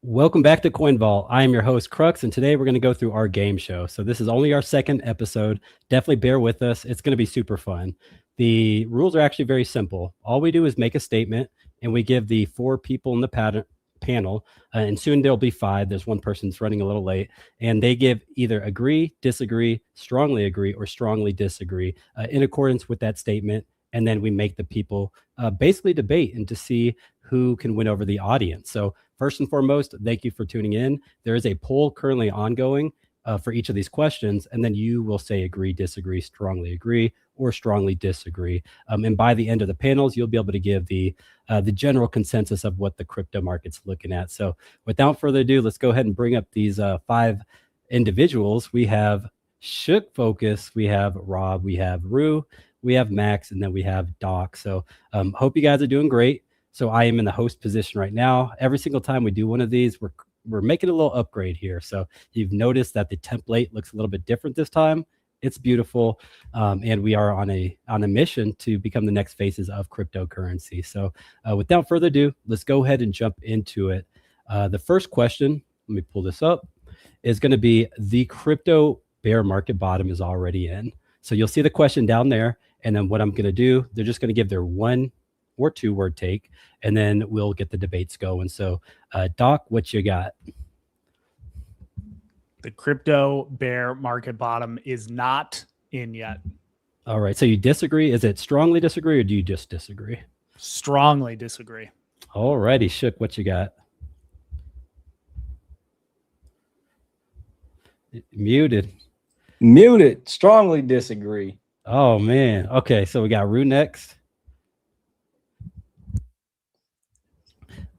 Welcome back to Coin Vault. I am your host, Crux, and today we're going to go through our game show. So this is only our second episode. Definitely bear with us. It's going to be super fun. The rules are actually very simple. All we do is make a statement, and we give the 4 people in the panel, and soon there'll be 5. There's one person's running a little late, and they give either agree, disagree, strongly agree, or strongly disagree in accordance with that statement. And then we make the people basically debate and to see who can win over the audience. So first and foremost, thank you for tuning in. There is a poll currently ongoing for each of these questions, and then you will say agree, disagree, strongly agree, or strongly disagree. And by the end of the panels, you'll be able to give the general consensus of what the crypto market's looking at. So without further ado, let's go ahead and bring up these 5 individuals. We have Shook Focus, we have Rob, we have Rue, we have Max, and then we have Doc. So hope you guys are doing great. So I am in the host position right now. Every single time we do one of these, we're making a little upgrade here. So you've noticed that the template looks a little bit different this time. It's beautiful, and we are on a mission to become the next faces of cryptocurrency. So without further ado, let's go ahead and jump into it. The first question, let me pull this up, is going to be the crypto bear market bottom is already in. So you'll see the question down there, and then what I'm going to do, they're just going to give their 1 or 2 word take, and then we'll get the debates going. So Doc, what you got? The crypto bear market bottom is not in yet. All right. So you disagree? Is it strongly disagree, or do you just disagree? Strongly disagree. All righty. Shook, what you got? Muted. Strongly disagree. Oh, man. Okay. So we got Rue next.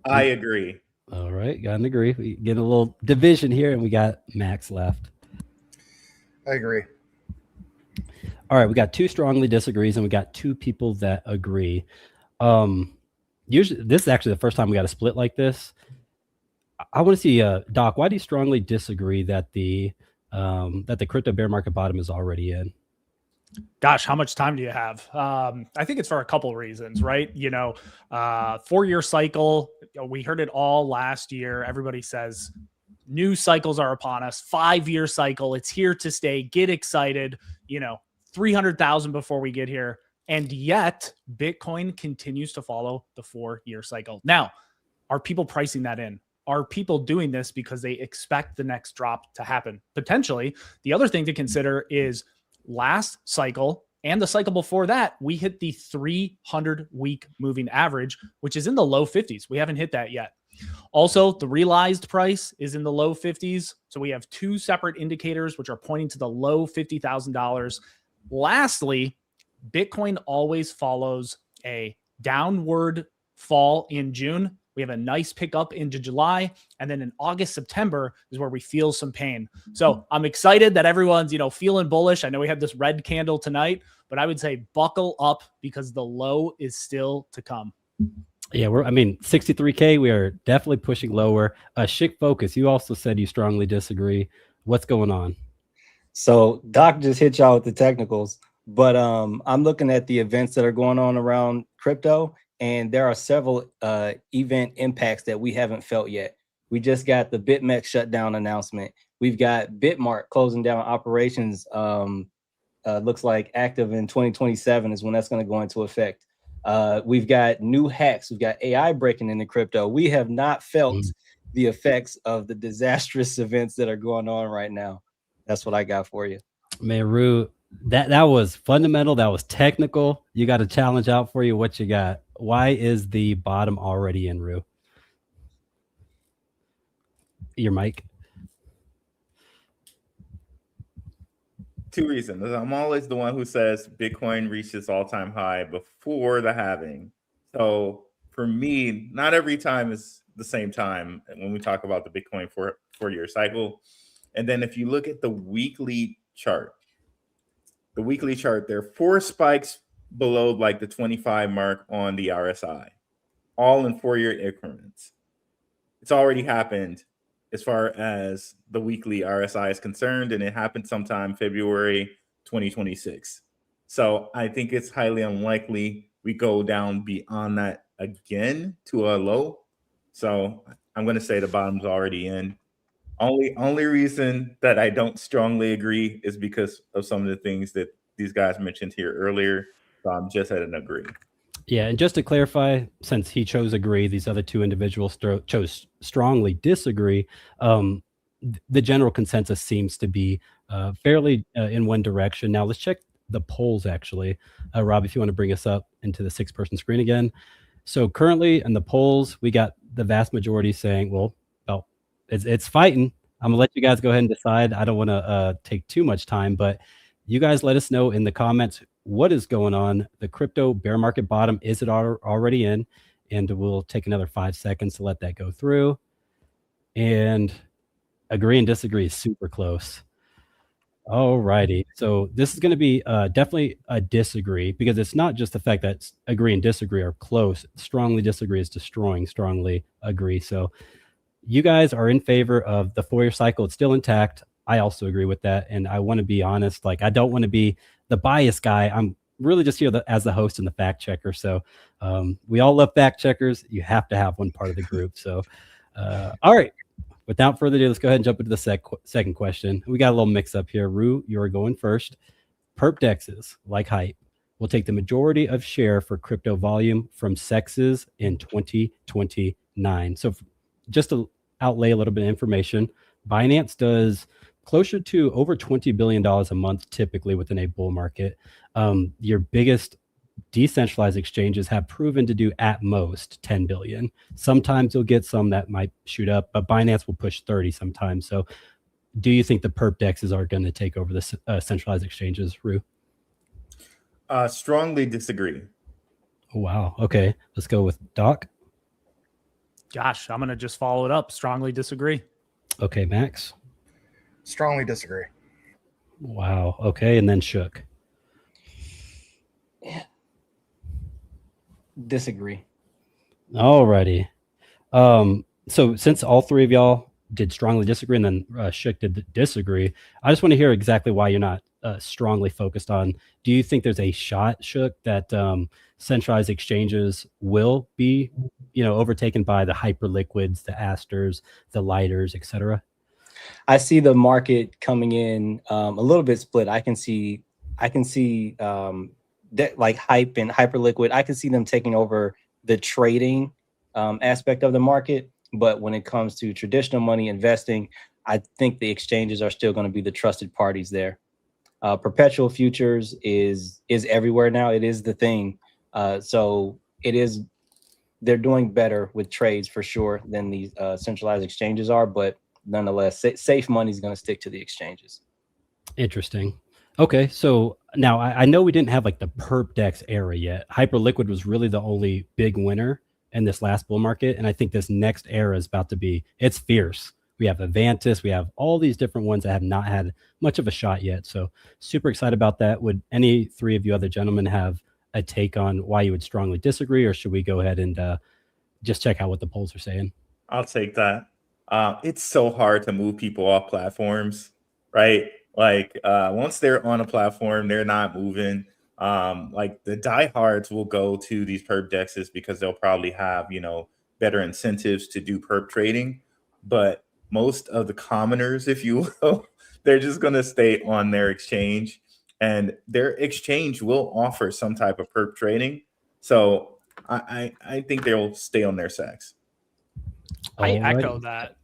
I agree. All right. Got an agree. We get a little division here, and we got Max left. I agree. All right. We got 2 strongly disagrees, and we got 2 people that agree. Usually, this is actually the first time we got a split like this. I want to see, Doc, why do you strongly disagree that the crypto bear market bottom is already in? Gosh, how much time do you have? I think it's for a couple of reasons, right? 4-year cycle. We heard it all last year. Everybody says new cycles are upon us. 5-year cycle. It's here to stay. Get excited. 300,000 before we get here. And yet Bitcoin continues to follow the 4-year cycle. Now, are people pricing that in? Are people doing this because they expect the next drop to happen? Potentially. The other thing to consider is last cycle and the cycle before that, we hit the 300-week moving average, which is in the low 50s. We haven't hit that yet. Also, the realized price is in the low 50s. So we have 2 separate indicators, which are pointing to the low $50,000. Lastly, Bitcoin always follows a downward fall in June. We have a nice pickup into July, and then in August, September is where we feel some pain. So I'm excited that everyone's, feeling bullish. I know we had this red candle tonight, but I would say buckle up because the low is still to come. Yeah, 63K, we are definitely pushing lower. Shook Focus, you also said you strongly disagree. What's going on? So Doc just hit y'all with the technicals, but I'm looking at the events that are going on around crypto, and there are several event impacts that we haven't felt yet. We just got the BitMEX shutdown announcement. We've got Bitmart closing down operations. Looks like active in 2027 is when that's going to go into effect. We've got new hacks. We've got AI breaking into crypto. We have not felt the effects of the disastrous events that are going on right now. That's what I got for you. Man, Rue, that was fundamental. That was technical. You got a challenge out for you. What you got? Why is the bottom already in, Rue? Your mic. 2 reasons. I'm always the one who says Bitcoin reached its all-time high before the halving. So for me, not every time is the same time when we talk about the Bitcoin 4-year cycle. And then if you look at the weekly chart, there are 4 spikes below like the 25 mark on the RSI, all in 4-year increments. It's already happened as far as the weekly RSI is concerned, and it happened sometime February 2026. So I think it's highly unlikely we go down beyond that again to a low. So I'm going to say the bottom's already in. Only reason that I don't strongly agree is because of some of the things that these guys mentioned here earlier. So I'm just at an agree. Yeah, and just to clarify, since he chose agree, these other two individuals chose strongly disagree. The general consensus seems to be fairly in one direction. Now let's check the polls actually. Rob, if you want to bring us up into the 6-person screen again. So currently in the polls, we got the vast majority saying, well, it's fighting. I'm gonna let you guys go ahead and decide. I don't want to take too much time, but you guys let us know in the comments what is going on. The crypto bear market bottom, is it already in? And we'll take another 5 seconds to let that go through. And agree and disagree is super close. All righty. So this is going to be definitely a disagree, because it's not just the fact that agree and disagree are close. Strongly disagree is destroying strongly agree. So you guys are in favor of the 4-year cycle. It's still intact. I also agree with that. And I want to be honest, like I don't want to be the biased guy. I'm really just here as the host and the fact checker. So we all love fact checkers. You have to have one part of the group. So all right. Without further ado, let's go ahead and jump into the second question. We got a little mix up here. Rue, you're going first. Perp dexes, like hype, will take the majority of share for crypto volume from sexes in 2029. So just to outlay a little bit of information, Binance does closer to over $20 billion a month, typically within a bull market. Your biggest decentralized exchanges have proven to do at most 10 billion. Sometimes you'll get some that might shoot up, but Binance will push 30 sometimes. So do you think the perp dexes are going to take over the centralized exchanges, Rue? Strongly disagree. Oh, wow. Okay. Let's go with Doc. Gosh, I'm going to just follow it up. Strongly disagree. Okay, Max. Strongly disagree. Wow. Okay. And then Shook. Disagree. Alrighty. So since all three of y'all did strongly disagree and then Shook did disagree, I just want to hear exactly why you're not strongly focused on. Do you think there's a shot, Shook, that centralized exchanges will be, overtaken by the hyperliquids, the Asters, the Lighters, etc.? I see the market coming in a little bit split. I can see that like hype and hyperliquid, I can see them taking over the trading aspect of the market. But when it comes to traditional money investing, I think the exchanges are still going to be the trusted parties there. Perpetual futures is everywhere now. It is the thing. So they're doing better with trades for sure than these centralized exchanges are. But nonetheless, safe money is going to stick to the exchanges. Interesting. Okay, so now I know we didn't have like the perp dex era yet. Hyperliquid was really the only big winner in this last bull market, and I think this next era is about to be, it's fierce. We have Avantis, we have all these different ones that have not had much of a shot yet. So super excited about that. Would any three of you other gentlemen have a take on why you would strongly disagree, or should we go ahead and just check out what the polls are saying? I'll take that. It's so hard to move people off platforms, right? Like once they're on a platform, they're not moving. Like the diehards will go to these perp dexes because they'll probably have, better incentives to do perp trading. But most of the commoners, if you will, they're just going to stay on their exchange, and their exchange will offer some type of perp trading. So I think they'll stay on their sex. I echo that.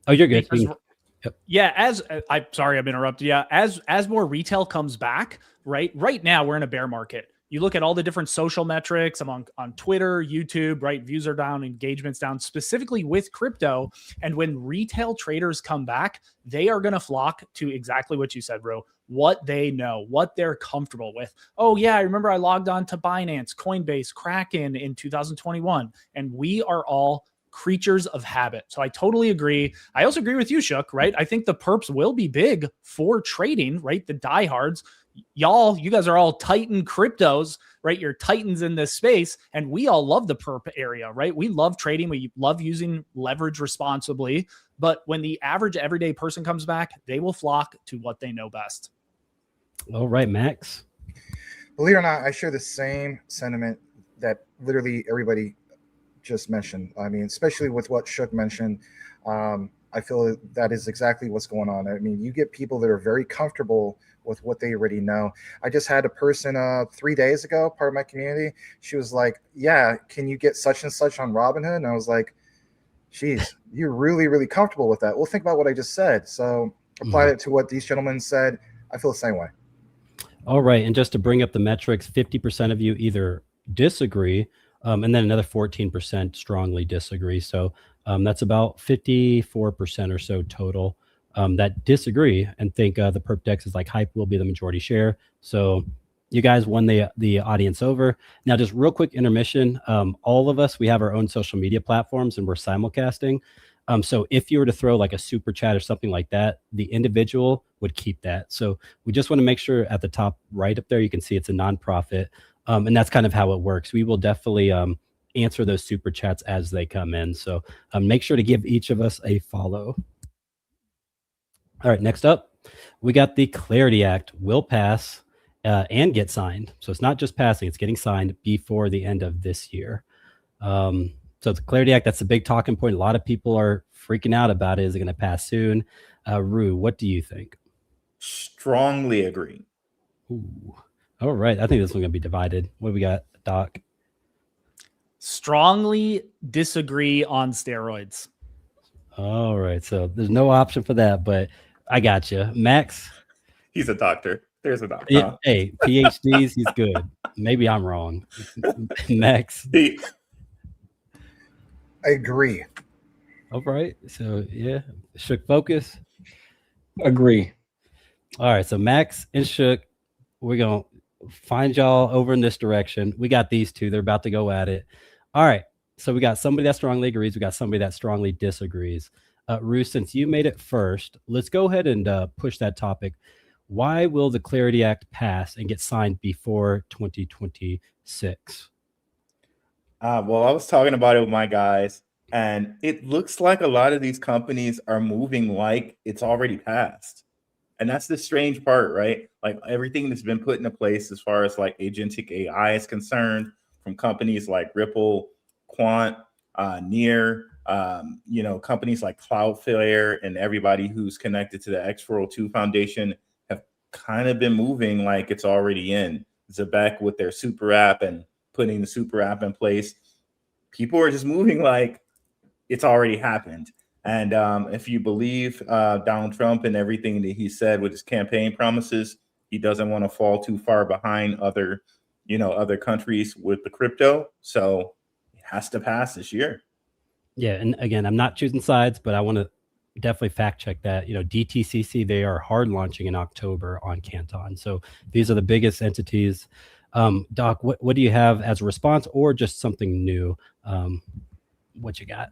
Oh, you're good. Yep. Yeah, I'm sorry I'm interrupted. Yeah, as more retail comes back, right now we're in a bear market. You look at all the different social metrics. I'm on Twitter, YouTube, right? Views are down, engagement's down, specifically with crypto. And when retail traders come back, they are going to flock to exactly what you said, bro. What they know, what they're comfortable with. Oh yeah, I remember I logged on to Binance, Coinbase, Kraken in 2021, and we are all creatures of habit. So I totally agree. I also agree with you, Shook, right? I think the perps will be big for trading, right? The diehards, you guys are all Titan cryptos, right? You're Titans in this space, and we all love the perp area, right? We love trading. We love using leverage responsibly. But when the average everyday person comes back, they will flock to what they know best. All right, Max. Believe it or not, I share the same sentiment that literally everybody just mentioned. I mean, especially with what Shook mentioned, I feel that is exactly what's going on. I mean, you get people that are very comfortable with what they already know. I just had a person 3 days ago, part of my community. She was like, yeah, can you get such and such on Robinhood? And I was like, geez, you're really, really comfortable with that. Well, think about what I just said. So apply it to what these gentlemen said. I feel the same way. All right. And just to bring up the metrics, 50% of you either disagree, and then another 14% strongly disagree. So that's about 54% or so total that disagree and think the perp dex is like hype will be the majority share. So you guys won the audience over. Now, just real quick intermission. All of us, we have our own social media platforms and we're simulcasting. So if you were to throw like a super chat or something like that, the individual would keep that. So we just want to make sure at the top right up there, you can see it's a nonprofit. And that's kind of how it works. We will definitely answer those super chats as they come in. So make sure to give each of us a follow. All right, next up, we got the Clarity Act will pass and get signed. So it's not just passing, it's getting signed before the end of this year. So the Clarity Act, that's a big talking point. A lot of people are freaking out about it. Is it going to pass soon? Rue, what do you think? Strongly agree. Ooh. All right. I think this one's going to be divided. What do we got, Doc? Strongly disagree on steroids. All right. So there's no option for that, but I got you. Max? He's a doctor. There's a doctor. Yeah, hey, PhDs, he's good. Maybe I'm wrong. Max? I agree. All right. So, yeah. Shook focus? Agree. All right. So Max and Shook, we're going to find y'all over in this direction. We got these two. They're about to go at it. All right. So we got somebody that strongly agrees. We got somebody that strongly disagrees. Rue, since you made it first, let's go ahead and push that topic. Why will the Clarity Act pass and get signed before 2026? Well, I was talking about it with my guys, and it looks like a lot of these companies are moving like it's already passed. And that's the strange part, right? Like everything that's been put into place as far as like agentic AI is concerned from companies like Ripple, Quant, Near, companies like Cloudflare and everybody who's connected to the X402 2 Foundation have kind of been moving like it's already in. ZEBEC with their super app and putting the super app in place. People are just moving like it's already happened. And if you believe Donald Trump and everything that he said with his campaign promises, he doesn't want to fall too far behind other countries with the crypto. So it has to pass this year. Yeah. And again, I'm not choosing sides, but I want to definitely fact check that. DTCC, they are hard launching in October on Canton. So these are the biggest entities. Doc, what do you have as a response or just something new? What you got?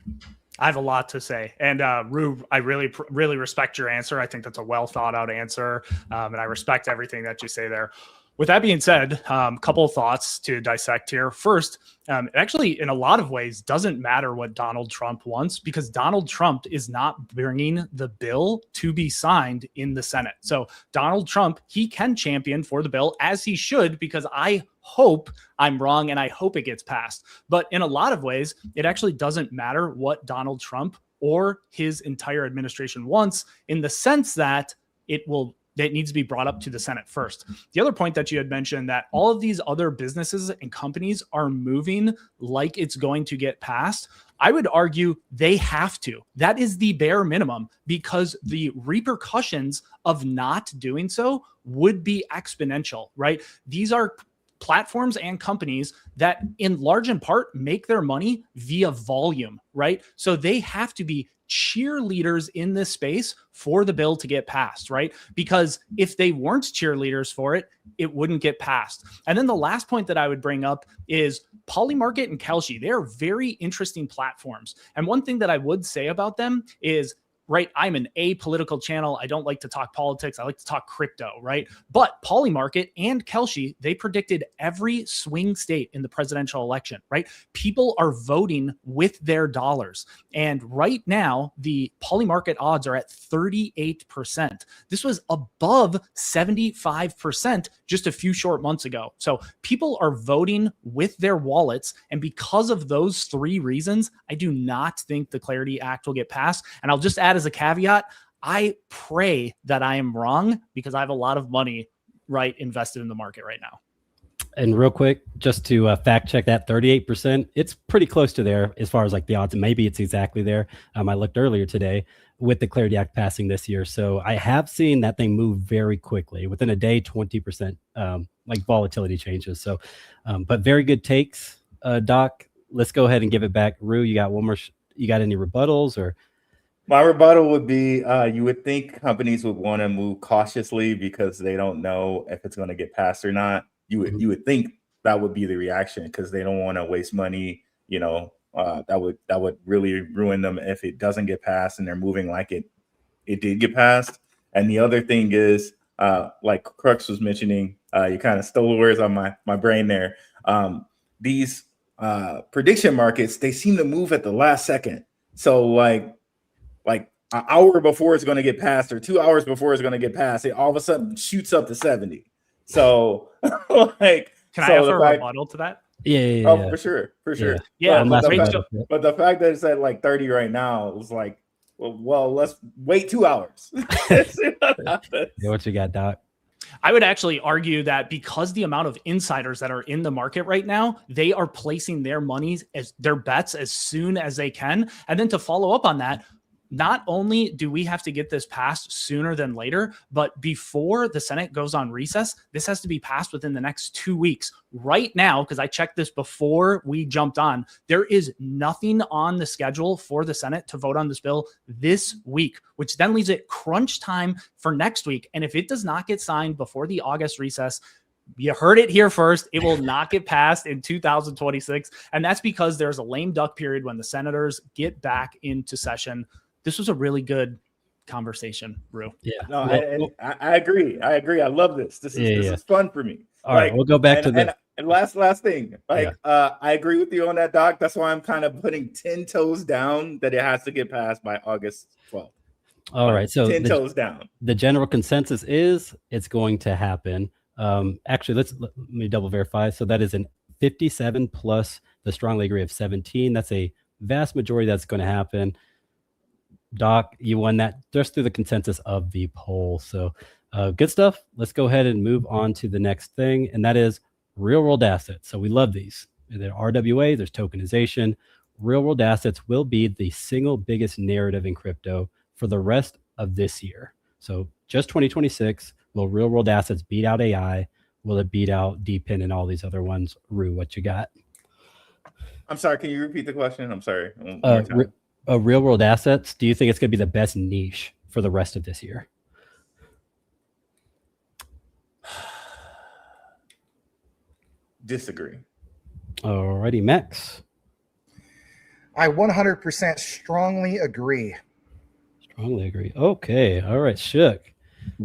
I have a lot to say. And Rue, I really respect your answer. I think that's a well thought out answer. And I respect everything that you say there. With that being said, a couple of thoughts to dissect here. First, it actually, in a lot of ways, doesn't matter what Donald Trump wants because Donald Trump is not bringing the bill to be signed in the Senate. So Donald Trump, he can champion for the bill as he should, because I hope I'm wrong and I hope it gets passed. But in a lot of ways, it actually doesn't matter what Donald Trump or his entire administration wants, in the sense that it needs to be brought up to the Senate first. The other point that you had mentioned, that all of these other businesses and companies are moving like it's going to get passed. I would argue they have to. That is the bare minimum, because the repercussions of not doing so would be exponential, right? These are platforms and companies that in large and part make their money via volume, right? So they have to be cheerleaders in this space for the bill to get passed, right? Because if they weren't cheerleaders for it, it wouldn't get passed. And then the last point that I would bring up is Polymarket and Kalshi. They are very interesting platforms. And one thing that I would say about them is right? I'm an apolitical channel. I don't like to talk politics. I like to talk crypto, right? But Polymarket and Kelshi, they predicted every swing state in the presidential election, right? People are voting with their dollars. And right now, the Polymarket odds are at 38%. This was above 75% just a few short months ago. So people are voting with their wallets. And because of those three reasons, I do not think the Clarity Act will get passed. And I'll just add as a caveat, I pray that I am wrong because I have a lot of money, right, invested in the market right now. And real quick, just to fact check that 38%, it's pretty close to there as far as like the odds. And maybe it's exactly there. I looked earlier today with the Clarity Act passing this year. So I have seen that thing move very quickly. Within a day, 20% like volatility changes. So, but very good takes, Doc. Let's go ahead and give it back. Rue, you got one more. You got any rebuttals or? My rebuttal would be, you would think companies would want to move cautiously because they don't know if it's going to get passed or not. You would think that would be the reaction because they don't want to waste money. You know, that would really ruin them if it doesn't get passed and they're moving like it did get passed. And the other thing is, like Crux was mentioning, you kind of stole the words on my brain there. These prediction markets, they seem to move at the last second. So like an hour before it's going to get passed or 2 hours before it's going to get passed, it all of a sudden shoots up to 70. So like, can I offer a rebuttal to that? Yeah. Oh, for sure. Yeah. But the fact that it's at like 30 right now, it was like, well, let's wait 2 hours. Yeah, what you got, Doc? I would actually argue that because the amount of insiders that are in the market right now, they are placing their monies as their bets as soon as they can. And then to follow up on that, not only do we have to get this passed sooner than later, but before the Senate goes on recess, this has to be passed within the next 2 weeks. Right now, because I checked this before we jumped on, there is nothing on the schedule for the Senate to vote on this bill this week, which then leaves it crunch time for next week. And if it does not get signed before the August recess, you heard it here first. It will not get passed in 2026. And that's because there's a lame duck period when the senators get back into session. This was a really good conversation, Rue. Yeah. No, I agree. I love this. This is fun for me. All right, we'll go back to the last thing. I agree with you on that, Doc. That's why I'm kind of putting 10 toes down that it has to get passed by August 12th. All right, so 10 toes down. The general consensus is it's going to happen. Actually, let me double verify. So that is an 57 plus the strongly agree of 17. That's a vast majority that's going to happen. Doc, you won that just through the consensus of the poll. So good stuff. Let's go ahead and move on to the next thing, and that is real world assets. So we love these. There are RWA, there's tokenization. Real world assets will be the single biggest narrative in crypto for the rest of this year. So just 2026, will real world assets beat out AI? Will it beat out DPIN and all these other ones? Rue, what you got? I'm sorry, can you repeat the question? I'm sorry. Real world assets, do you think it's going to be the best niche for the rest of this year? Disagree. Alrighty, Max. I 100% strongly agree. Strongly agree. Okay. All right, Shook.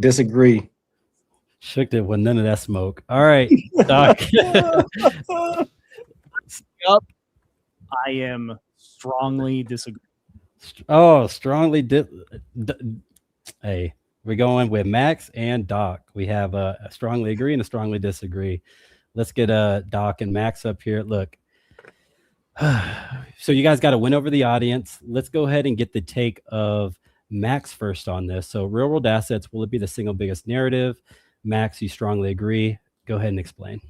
Disagree. Shook did with none of that smoke. All right, Doc. Yep. I am strongly disagree. Oh, strongly hey, we're going with Max and Doc. We have a strongly agree and a strongly disagree. Let's get Doc and Max up here. Look, so you guys got to win over the audience. Let's go ahead and get the take of Max first on this. So real world assets, will it be the single biggest narrative? Max, you strongly agree. Go ahead and explain.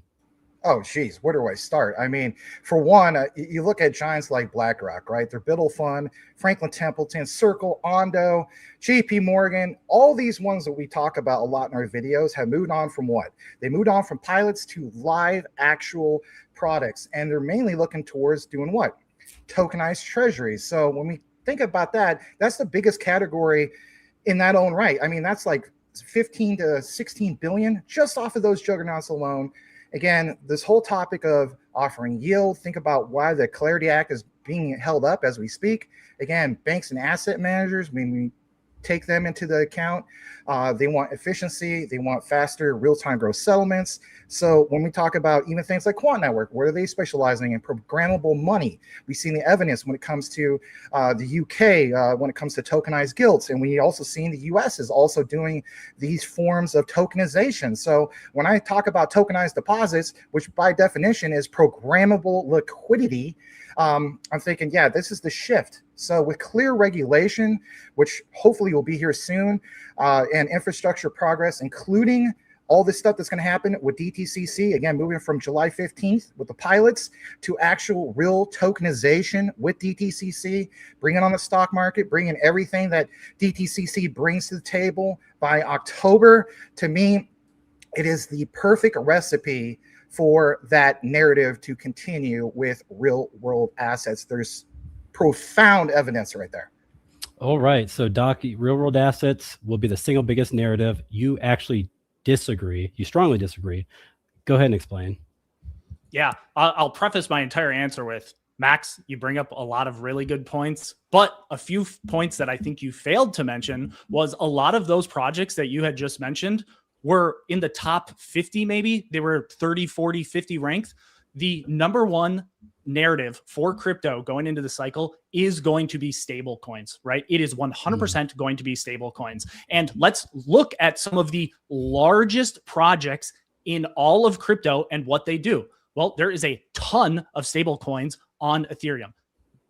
Oh, geez, where do I start? I mean, for one, you look at giants like BlackRock, right? Their Biddle Fund, Franklin Templeton, Circle, Ondo, JP Morgan, all these ones that we talk about a lot in our videos have moved on from what? They moved on from pilots to live actual products. And they're mainly looking towards doing what? Tokenized treasuries. So when we think about that, that's the biggest category in that own right. I mean, that's like 15 to 16 billion just off of those juggernauts alone. Again, this whole topic of offering yield, think about why the Clarity Act is being held up as we speak. Again, banks and asset managers, I mean, we take them into the account. They want efficiency. They want faster real-time gross settlements. So when we talk about even things like Quant Network, what are they specializing in? Programmable money. We've seen the evidence when it comes to the UK, when it comes to tokenized gilts. And we also seen the US is also doing these forms of tokenization. So when I talk about tokenized deposits, which by definition is programmable liquidity, I'm thinking, yeah, this is the shift. So with clear regulation, which hopefully will be here soon, and infrastructure progress, including all this stuff that's going to happen with DTCC, again, moving from July 15th with the pilots to actual real tokenization with DTCC, bringing on the stock market, bringing everything that DTCC brings to the table by October. To me, it is the perfect recipe for that narrative to continue with real world assets. There's profound evidence right there. All right. So, Doc, real world assets will be the single biggest narrative. You actually disagree. You strongly disagree. Go ahead and explain. Yeah, I'll preface my entire answer with, Max, you bring up a lot of really good points, but a few points that I think you failed to mention was a lot of those projects that you had just mentioned were in the top 50, maybe. They were 30, 40, 50 ranked. The number one narrative for crypto going into the cycle is going to be stable coins, right? It is 100% going to be stable coins. And let's look at some of the largest projects in all of crypto and what they do. Well, there is a ton of stable coins on Ethereum.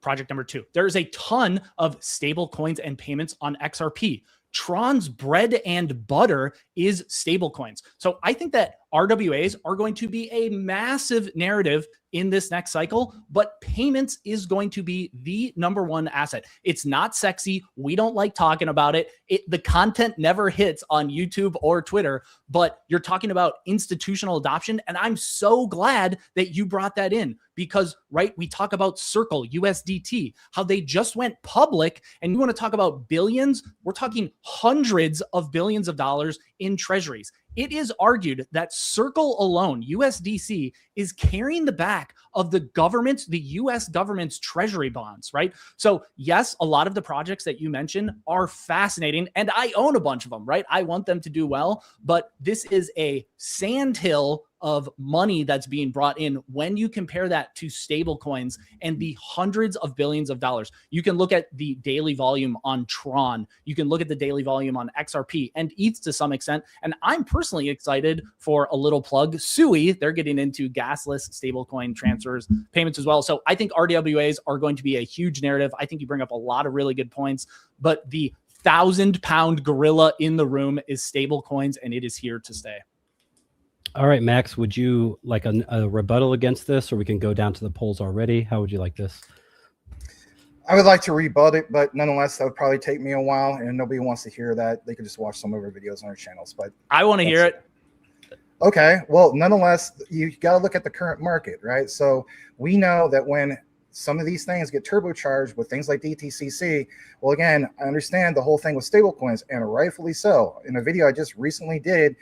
Project number 2. There is a ton of stable coins and payments on XRP. Tron's bread and butter is stablecoins. So I think that RWAs are going to be a massive narrative in this next cycle, but payments is going to be the number one asset. It's not sexy. We don't like talking about it. The content never hits on YouTube or Twitter, but you're talking about institutional adoption. And I'm so glad that you brought that in because, right, we talk about Circle, USDT, how they just went public. And you want to talk about billions? We're talking hundreds of billions of dollars in treasuries. It is argued that Circle alone, USDC, is carrying the back of the US government's treasury bonds, right? So yes, a lot of the projects that you mentioned are fascinating, and I own a bunch of them, right? I want them to do well, but this is a sandhill of money that's being brought in when you compare that to stable coins and the hundreds of billions of dollars. You can look at the daily volume on Tron. You can look at the daily volume on XRP and ETH to some extent. And I'm personally excited for a little plug. Sui, they're getting into gasless stablecoin transfers, payments as well. So I think RWAs are going to be a huge narrative. I think you bring up a lot of really good points, but the 1,000-pound gorilla in the room is stablecoins, and it is here to stay. All right, Max, would you like a rebuttal against this, or we can go down to the polls already? How would you like this? I would like to rebut it, but nonetheless, that would probably take me a while, and nobody wants to hear that. They could just watch some of our videos on our channels. But I want to hear it. Okay, well, nonetheless, you got to look at the current market, right? So we know that when some of these things get turbocharged with things like DTCC, well, again, I understand the whole thing with stablecoins, and rightfully so. In a video I just recently did,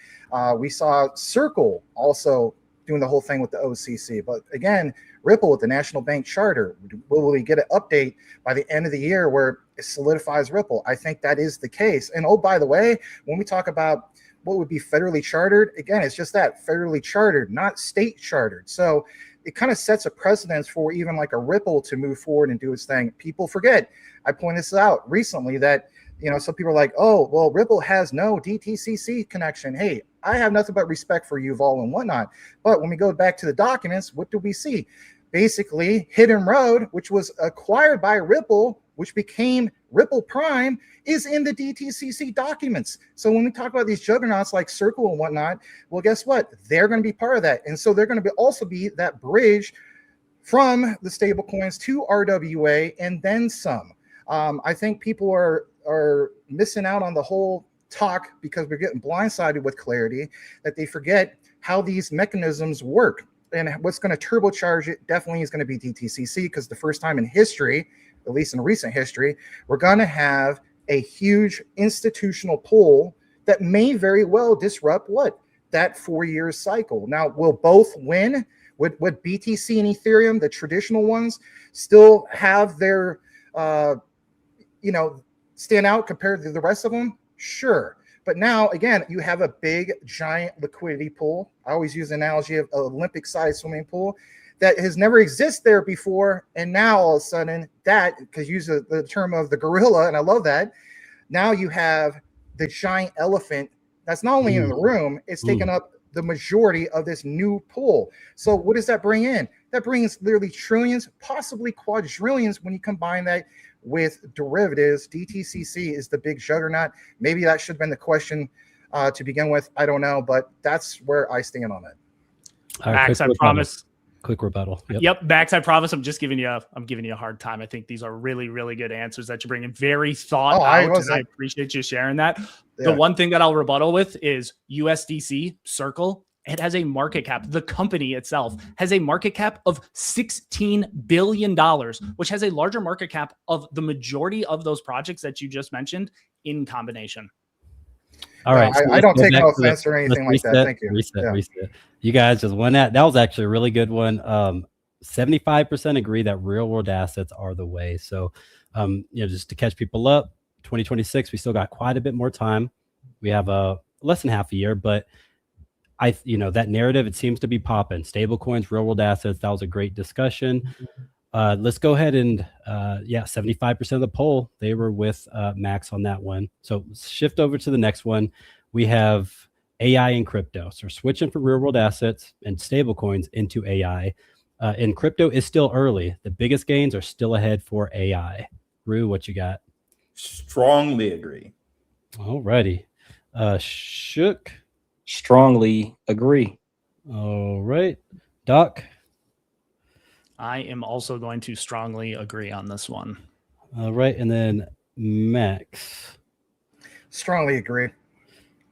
we saw Circle also doing the whole thing with the OCC. But again, Ripple with the National Bank Charter, will we get an update by the end of the year where it solidifies Ripple? I think that is the case. And oh, by the way, when we talk about what would be federally chartered, again, it's just that, federally chartered, not state chartered. So it kind of sets a precedence for even like a Ripple to move forward and do its thing. People forget, I pointed this out recently, that, you know, some people are like, oh, well, Ripple has no DTCC connection. Hey, I have nothing but respect for Yuval and whatnot. But when we go back to the documents, what do we see? Basically, Hidden Road, which was acquired by Ripple, which became Ripple Prime, is in the DTCC documents. So when we talk about these juggernauts like Circle and whatnot, well, guess what? They're going to be part of that. And so they're going to also be that bridge from the stable coins to RWA and then some. I think people are missing out on the whole talk because we're getting blindsided with clarity, that they forget how these mechanisms work. And what's going to turbocharge it definitely is going to be DTCC, because the first time in history, at least in recent history, we're going to have a huge institutional pull that may very well disrupt what? That 4-year cycle. Now, will both win? Would BTC and Ethereum, the traditional ones, still have their, stand out compared to the rest of them? Sure. But now, again, you have a big, giant liquidity pool. I always use the analogy of an Olympic-sized swimming pool that has never existed there before. And now, all of a sudden, that, because use the term of the gorilla, and I love that, now you have the giant elephant that's not only in the room, it's taken up the majority of this new pool. So what does that bring in? That brings literally trillions, possibly quadrillions when you combine that with derivatives. DTCC is the big juggernaut. Maybe that should have been the question to begin with. I don't know, but that's where I stand on it. Max, I promise. Quick rebuttal. Yep, Max, I promise. I'm giving you a hard time. I think these are really, really good answers that you're bringing. Very thought out, and I appreciate you sharing that. Yeah. The one thing that I'll rebuttal with is USDC Circle. It has a market cap. The company itself has a market cap of $16 billion, which has a larger market cap of the majority of those projects that you just mentioned in combination. All right. I don't take no offense or anything like that. Thank you. Reset. You guys just won that. That was actually a really good one. 75% agree that real world assets are the way. So, just to catch people up, 2026, we still got quite a bit more time. We have less than half a year, but that narrative, it seems to be popping. Stable coins, real world assets. That was a great discussion. Let's go ahead and 75% of the poll, they were with Max on that one. So shift over to the next one. We have AI and crypto. So we're switching from real world assets and stable coins into AI. And crypto is still early. The biggest gains are still ahead for AI. Rue, what you got? Strongly agree. All righty. Shook. Strongly agree. All right. Doc. I am also going to strongly agree on this one. All right. And then Max. Strongly agree.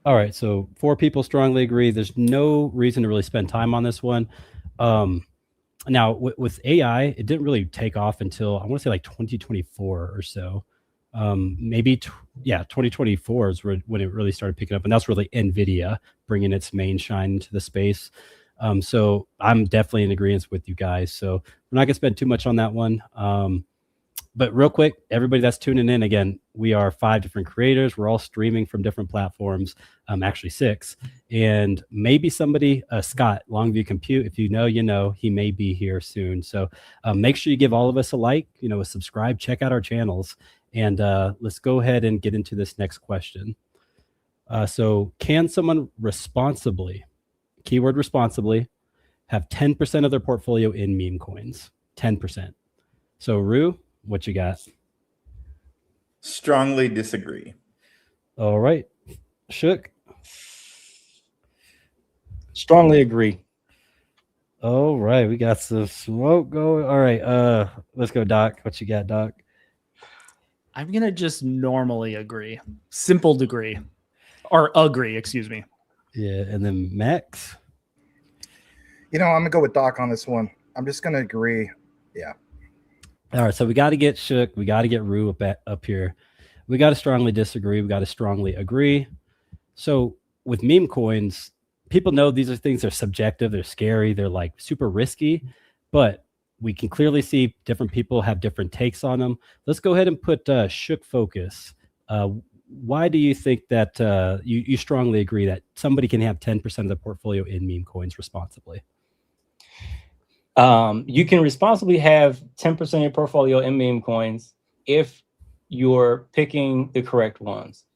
All right. So 4 people strongly agree. There's no reason to really spend time on this one. Now, with AI, it didn't really take off until, I want to say like 2024 or so. Maybe 2024 is when it really started picking up. And that's really NVIDIA bringing its main shine into the space. So I'm definitely in agreement with you guys. So we're not going to spend too much on that one. But real quick, everybody that's tuning in, again, we are 5 different creators. We're all streaming from different platforms, actually 6. And maybe somebody, Scott, Longview Compute, if you know, he may be here soon. So make sure you give all of us a like, a subscribe, check out our channels. And let's go ahead and get into this next question. So can someone responsibly, keyword responsibly, have 10% of their portfolio in meme coins? 10%. So Rue, what you got? Strongly disagree. All right. Shook. Strongly agree. All right. We got some smoke going. All right. Let's go, Doc. What you got, Doc? I'm going to just normally agree. Simple degree. Or agree, excuse me. Yeah. And then Max. I'm going to go with Doc on this one. I'm just going to agree. Yeah. All right. So we got to get Shook. We got to get Rue up here. We got to strongly disagree. We got to strongly agree. So with meme coins, people know these are things that are subjective. They're scary. They're like super risky, but we can clearly see different people have different takes on them. Let's go ahead and put Shook focus. Why do you think that you strongly agree that somebody can have 10% of the portfolio in meme coins responsibly? You can responsibly have 10% of your portfolio in meme coins if you're picking the correct ones.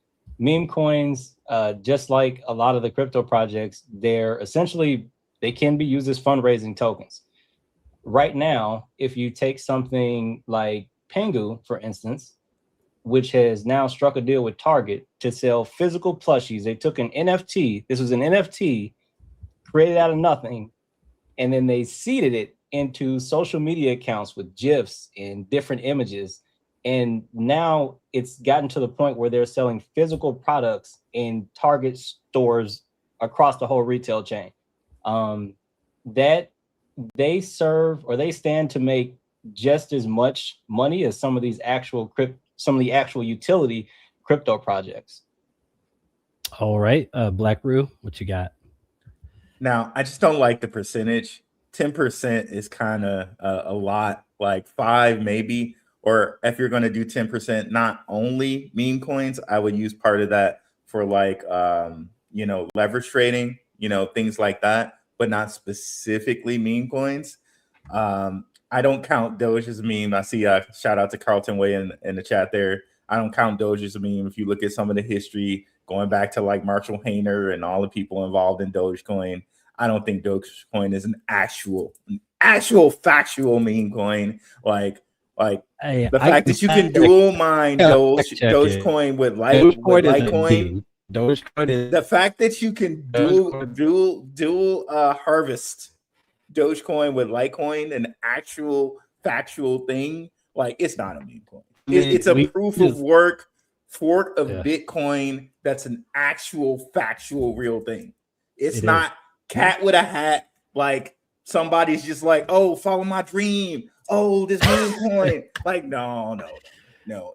Meme coins, just like a lot of the crypto projects, they can be used as fundraising tokens. Right now, if you take something like Pengu, for instance, which has now struck a deal with Target to sell physical plushies. They took an NFT. This was an NFT created out of nothing. And then they seeded it into social media accounts with GIFs and different images. And now it's gotten to the point where they're selling physical products in Target stores across the whole retail chain. That they stand to make just as much money as some of the actual utility crypto projects. All right. Blackrue, what you got? Now, I just don't like the percentage. 10% is kind of a lot, like 5 maybe, or if you're going to do 10%, not only meme coins, I would use part of that for like, leverage trading, things like that, but not specifically meme coins. I don't count Doge as a meme. I see a shout out to Carlton Way in the chat there. I don't count Doge as a meme. If you look at some of the history going back to like Marshall Hayner and all the people involved in Dogecoin, I don't think Dogecoin is an actual factual meme coin. Like Hey, the fact that you can dual mine Dogecoin with Litecoin. Dogecoin is The fact that you can dual harvest Dogecoin with Litecoin, an actual factual thing, like it's not a meme coin. It's a proof of work fork of Bitcoin that's an actual factual real thing. It's not cat with a hat, like somebody's just like, oh, follow my dream. Oh, this meme coin. Like, no,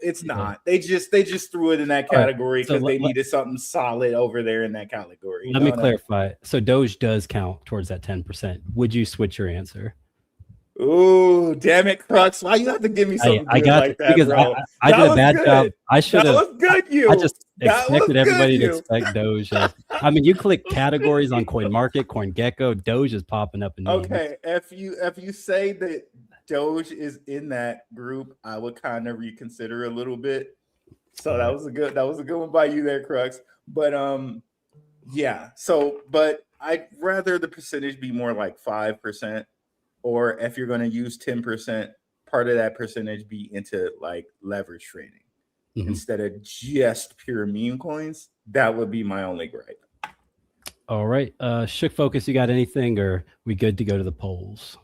it's not. They just threw it in that category because they needed something solid over there in that category. Let me clarify. So Doge does count towards that 10%. Would you switch your answer? Oh, damn it, Crux. Why you have to give me something I got like that, because bro? I did a bad job. I should have. That was good, you. I just expected everybody to expect Doge. I mean, you click categories on CoinMarket, CoinGecko, Doge is popping up in memes. Okay, if you say that Doge is in that group, I would kind of reconsider a little bit. So that was a good one by you there, Crux. But yeah. So, but I'd rather the percentage be more like 5%, or if you're going to use 10%, part of that percentage be into like leverage trading instead of just pure meme coins. That would be my only gripe. All right, Shook Focus, you got anything, or we good to go to the polls?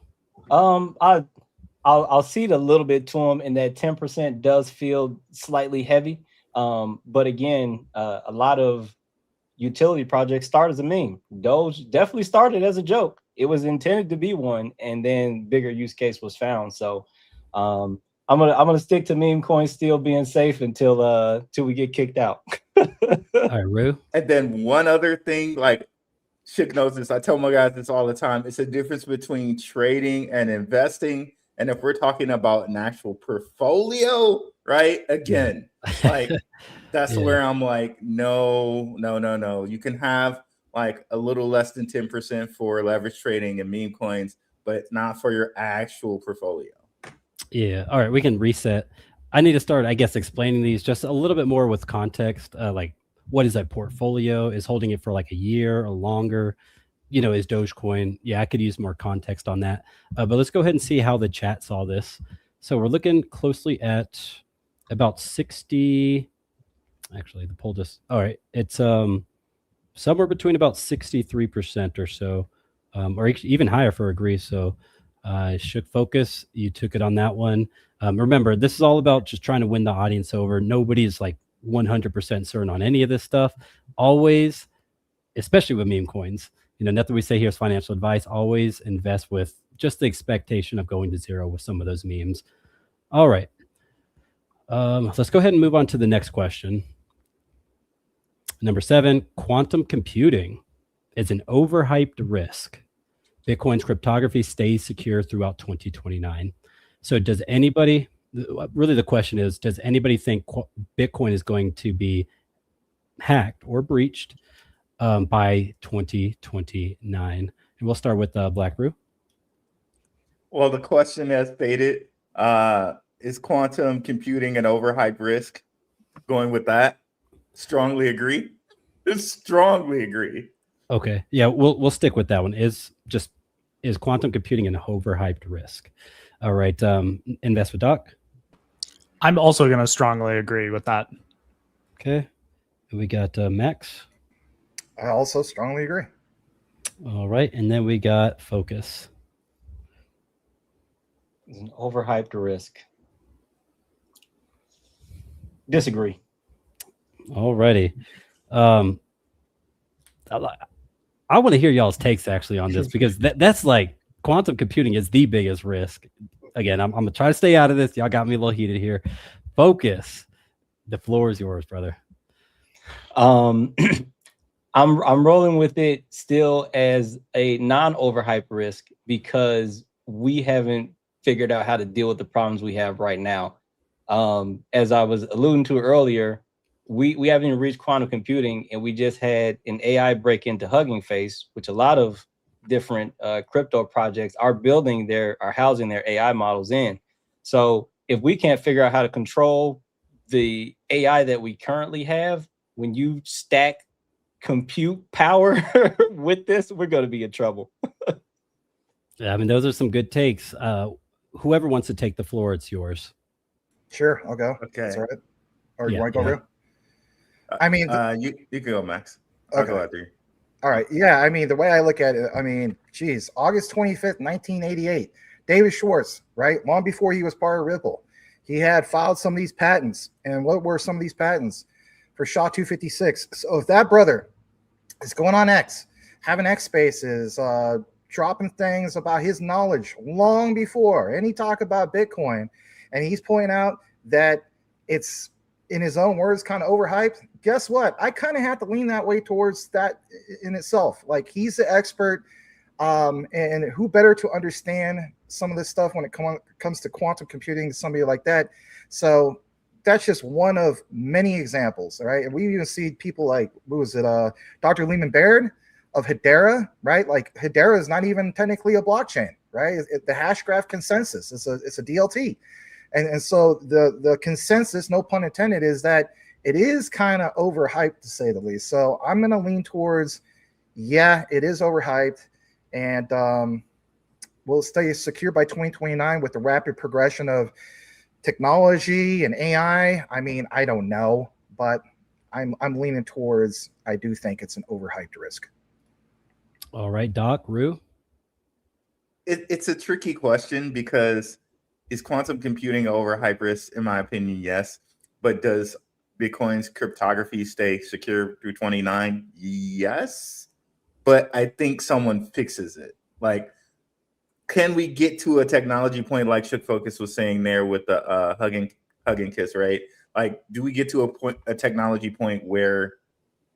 I'll cede a little bit to him, and that 10% does feel slightly heavy. But again, a lot of utility projects start as a meme. Doge definitely started as a joke. It was intended to be one, and then bigger use case was found. So I'm gonna stick to meme coins still being safe until we get kicked out. All right, Rue. And then one other thing, like Shook knows this. I tell my guys this all the time. It's a difference between trading and investing. And if we're talking about an actual portfolio, right? Again, like that's where I'm like, no. You can have like a little less than 10% for leverage trading and meme coins, but not for your actual portfolio. Yeah. All right, we can reset. I need to start, I guess, explaining these just a little bit more with context. Like, what is a portfolio? Is holding it for like a year or longer? Is Dogecoin? Yeah, I could use more context on that. But let's go ahead and see how the chat saw this. So we're looking closely at about 60. Actually, the poll just, all right. It's somewhere between about 63% or so, or even higher for agree. So Shook Focus, you took it on that one. Remember, this is all about just trying to win the audience over. Nobody's like 100% certain on any of this stuff. Always, especially with meme coins, nothing we say here is financial advice. Always invest with just the expectation of going to zero with some of those memes. All right. Let's go ahead and move on to the next question. Number 7, quantum computing is an overhyped risk. Bitcoin's cryptography stays secure throughout 2029. So does anybody, really the question is, does anybody think Bitcoin is going to be hacked or breached by 2029? And we'll start with Blackrue. Well, the question as stated, is quantum computing an overhyped risk? Going with that, strongly agree. Strongly agree. Okay, yeah, we'll stick with that one. Is quantum computing an overhyped risk? All right, Invest with Doc. I'm also going to strongly agree with that. Okay, we got Max. I also strongly agree. All right, and then we got Focus. It's an overhyped risk. Disagree. All righty. I want to hear y'all's takes actually on this, because that's like quantum computing is the biggest risk. Again, I'm gonna try to stay out of this. Y'all got me a little heated here. Focus. The floor is yours, brother. I'm rolling with it still as a non-overhyped risk, because we haven't figured out how to deal with the problems we have right now. As I was alluding to earlier, we haven't even reached quantum computing, and we just had an AI break into Hugging Face, which a lot of different crypto projects are housing their AI models in. So if we can't figure out how to control the AI that we currently have, when you stack compute power with this, we're going to be in trouble. Yeah, I mean, those are some good takes. Whoever wants to take the floor, it's yours. Sure, I'll go. Okay. That's all right. Or Yeah, you want to go, yeah. Real? I mean, you can go, Max. I'll go after you. All right. Yeah. I mean, the way I look at it, I mean, geez, August 25th, 1988, David Schwartz, right? Long before he was part of Ripple, he had filed some of these patents. And what were some of ththese patents? For SHA-256. So if that brother is going on X, having X spaces, dropping things about his knowledge long before any talk about Bitcoin, and he's pointing out that it's, in his own words, kind of overhyped, guess what? I kind of have to lean that way towards that in itself. Like, he's the expert, and who better to understand some of this stuff when it comes to quantum computing, somebody like that. So that's just one of many examples, right? And we even see people like, what was it, Dr. Lehman Baird of Hedera, right? Like, Hedera is not even technically a blockchain, right? The hash graph consensus, it's a DLT. And so the consensus, no pun intended, is that it is kind of overhyped, to say the least. So I'm going to lean towards, yeah, it is overhyped. And we'll stay secure by 2029 with the rapid progression of technology and AI. I mean, I don't know, but I'm leaning towards, I do think it's an overhyped risk. All right, Doc, Rue. It's a tricky question, because is quantum computing an overhyped risk? In my opinion, yes. But does Bitcoin's cryptography stay secure through 29? Yes. But I think someone fixes it. Like, can we get to a technology point like Shook Focus was saying there with the hugging kiss, right? Like, do we get to a technology point where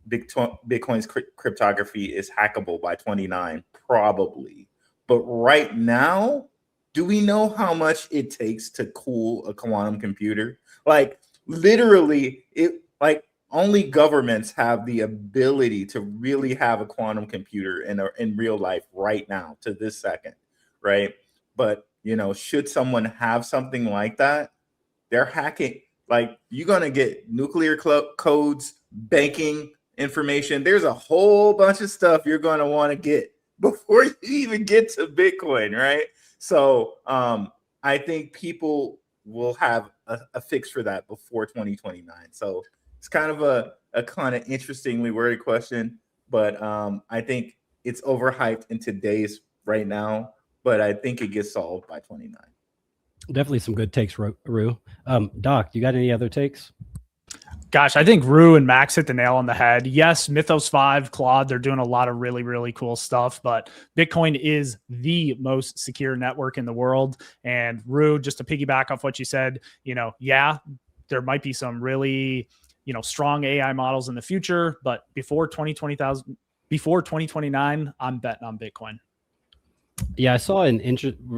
Bitcoin's cryptography is hackable by 29? Probably. But right now, do we know how much it takes to cool a quantum computer? Like, literally, only governments have the ability to really have a quantum computer in real life right now, to this second, right? But, should someone have something like that, they're hacking. Like, you're going to get nuclear codes, banking information. There's a whole bunch of stuff you're going to want to get before you even get to Bitcoin, right? So I think people will have a fix for that before 2029. So it's kind of a kind of interestingly worded question, but I think it's overhyped in today's right now, but I think it gets solved by 29. Definitely some good takes, Rue. Doc, you got any other takes? Gosh, I think Rue and Max hit the nail on the head. Yes, Mythos 5, Claude, they're doing a lot of really, really cool stuff, but Bitcoin is the most secure network in the world. And Rue, just to piggyback off what you said, yeah, there might be some really, strong AI models in the future, but before 2029, I'm betting on Bitcoin. Yeah, I saw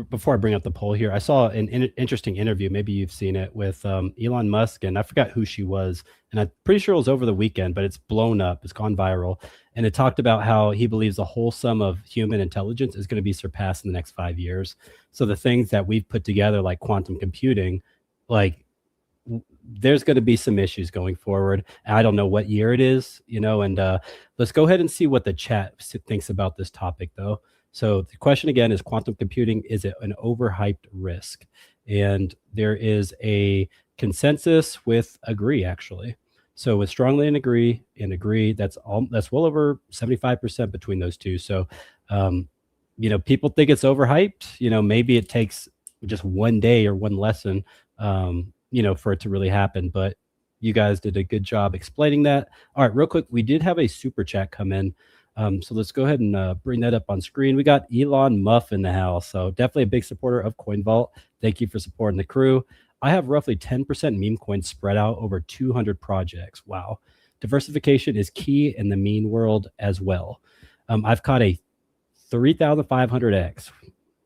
before I bring up the poll here, I saw an interesting interview. Maybe you've seen it with Elon Musk, and I forgot who she was. And I'm pretty sure it was over the weekend, but it's blown up. It's gone viral. And it talked about how he believes the whole sum of human intelligence is going to be surpassed in the next 5 years. So the things that we've put together, like quantum computing, there's going to be some issues going forward. I don't know what year it is, and let's go ahead and see what the chat thinks about this topic, though. So the question again is, quantum computing, is it an overhyped risk? And there is a consensus with agree, actually. So with strongly and agree, that's well over 75% between those two. So, people think it's overhyped. Maybe it takes just one day or one lesson, for it to really happen. But you guys did a good job explaining that. All right, real quick, we did have a super chat come in. So let's go ahead and bring that up on screen. We got Elon Muff in the house. So definitely a big supporter of CoinVault. Thank you for supporting the crew. I have roughly 10% meme coins spread out over 200 projects. Wow. Diversification is key in the meme world as well. I've caught a 3,500X.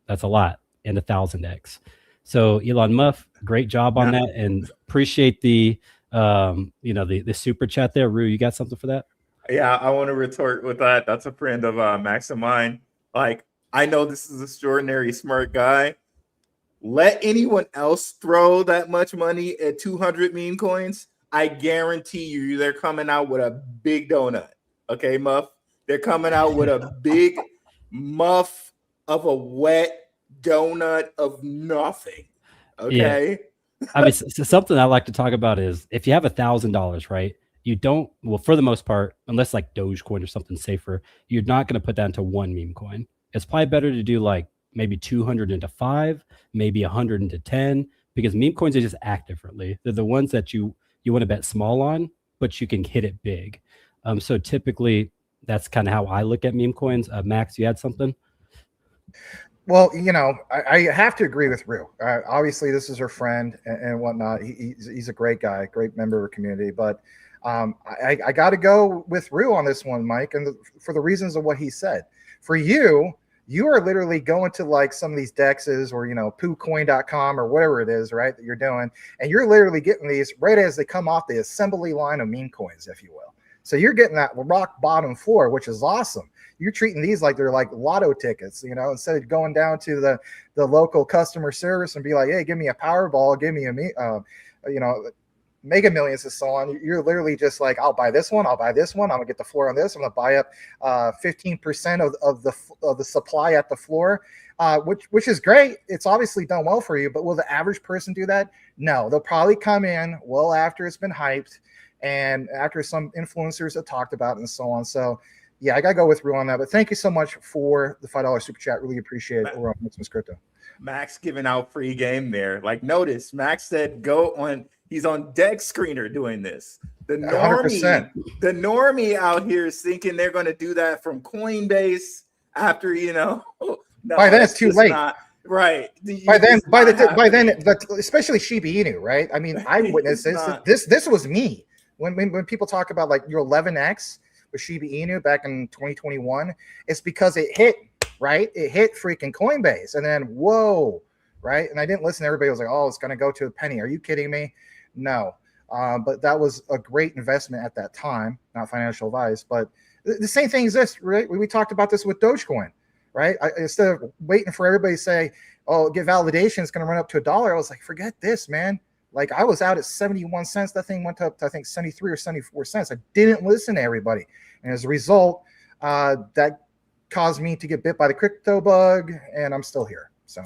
That's a lot. And 1,000X. So Elon Musk, great job on that, and appreciate the the super chat there. Rue, you got something for that? Yeah, I want to retort with that. That's a friend of Max of mine. Like, I know this is an extraordinary smart guy. Let anyone else throw that much money at 200 meme coins. I guarantee you, they're coming out with a big donut. Okay, Muff? They're coming out with a big muff of a wet donut of nothing. Okay? Yeah. I mean, so something I like to talk about is if you have $1,000, right? You don't, well, for the most part, unless like Dogecoin or something safer, you're not going to put that into one meme coin. It's probably better to do like maybe 200 into 5, maybe 100 into 10, because meme coins, they just act differently. They're the ones that you want to bet small on, but you can hit it big. So typically, that's kind of how I look at meme coins. Max, you had something? Well, I have to agree with Rue. Obviously, this is her friend and whatnot. He's a great guy, great member of our community. But I got to go with Rue on this one, Mike, and for the reasons of what he said. For you are literally going to like some of these dexes or, poocoin.com or whatever it is, right, that you're doing. And you're literally getting these right as they come off the assembly line of meme coins, if you will. So you're getting that rock bottom floor, which is awesome. You're treating these like they're like lotto tickets, instead of going down to the local customer service and be like, hey, give me a Powerball, give me a, Mega Millions and so on. You're literally just like, I'll buy this one. I'm gonna get the floor on this. I'm gonna buy up 15% of the supply at the floor, which is great. It's obviously done well for you, but will the average person do that? No, they'll probably come in well after it's been hyped and after some influencers have talked about it and so on. So yeah, I gotta go with Rue on that. But thank you so much for the $5 super chat. Really appreciate it. Over on Maximus Crypto. Max giving out free game there. Like, notice Max said go on. He's on Dex Screener doing this. The normie out here is thinking they're going to do that from Coinbase after no, by then it's too late. Right. By then, especially Shiba Inu, right? I mean, I witnessed this. This was me when people talk about like your 11x with Shiba Inu back in 2021. It's because it hit. Right, it hit freaking Coinbase, and then whoa, right? And I didn't listen. Everybody was like, "Oh, it's going to go to a penny." Are you kidding me? No, but that was a great investment at that time. Not financial advice, but the same thing exists, right? We talked about this with Dogecoin, right? Instead of waiting for everybody to say, "Oh, get validation," it's going to run up to $1. I was like, "Forget this, man." Like I was out at 71 cents. That thing went up to I think 73 or 74 cents. I didn't listen to everybody, and as a result, that caused me to get bit by the crypto bug, and I'm still here. So,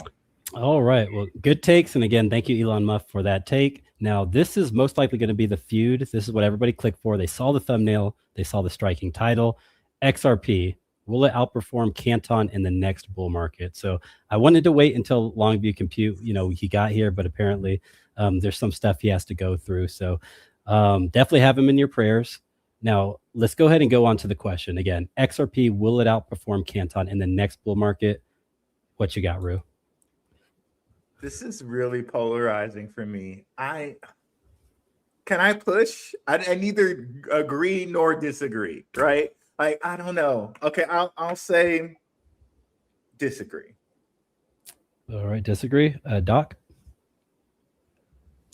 all right. Well, good takes. And again, thank you, Elon Musk, for that take. Now, this is most likely going to be the feud. This is what everybody clicked for. They saw the thumbnail. They saw the striking title. XRP, will it outperform Canton in the next bull market? So I wanted to wait until Longview Compute, he got here, but apparently there's some stuff he has to go through. So definitely have him in your prayers. Now, let's go ahead and go on to the question. Again, XRP, will it outperform Canton in the next bull market? What you got, Rue? This is really polarizing for me. Can I push? I neither agree nor disagree, right? Like, I don't know. Okay, I'll say disagree. All right, disagree. Doc?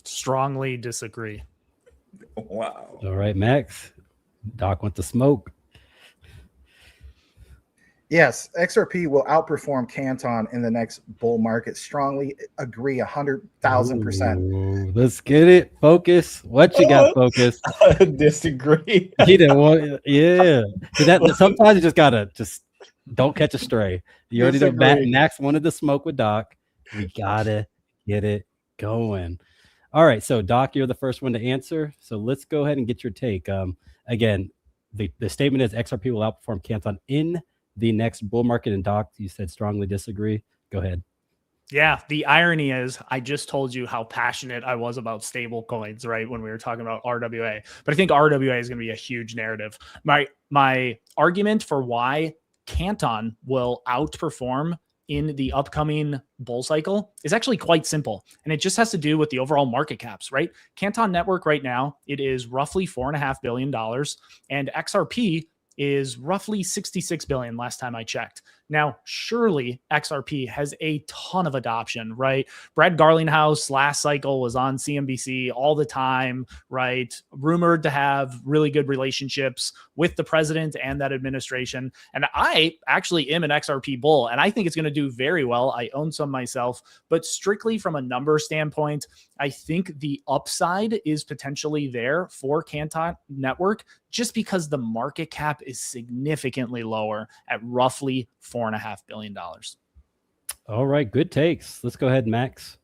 Strongly disagree. Wow. All right, Max. Doc went to smoke. Yes, XRP will outperform Canton in the next bull market. Strongly agree, 100,000%. Let's get it. Focus. What you got, Focus? Disagree. He didn't want. Yeah. Sometimes you just gotta don't catch a stray. You already know Max wanted to smoke with Doc. We gotta get it going. All right. So Doc, you're the first one to answer. So let's go ahead and get your take. Again, the statement is XRP will outperform Canton in the next bull market. And Doc, you said strongly disagree. Go ahead. Yeah, the irony is I just told you how passionate I was about stable coins, right, when we were talking about RWA. But I think RWA is going to be a huge narrative. My argument for why Canton will outperform in the upcoming bull cycle is actually quite simple. And it just has to do with the overall market caps, right? Canton Network right now, it is roughly $4.5 billion. And XRP is roughly 66 billion last time I checked. Now, surely XRP has a ton of adoption, right? Brad Garlinghouse last cycle was on CNBC all the time, right? Rumored to have really good relationships with the president and that administration. And I actually am an XRP bull, and I think it's going to do very well. I own some myself, but strictly from a number standpoint, I think the upside is potentially there for Canton Network just because the market cap is significantly lower at roughly $4.5 billion. All right, good takes. Let's go ahead, Max.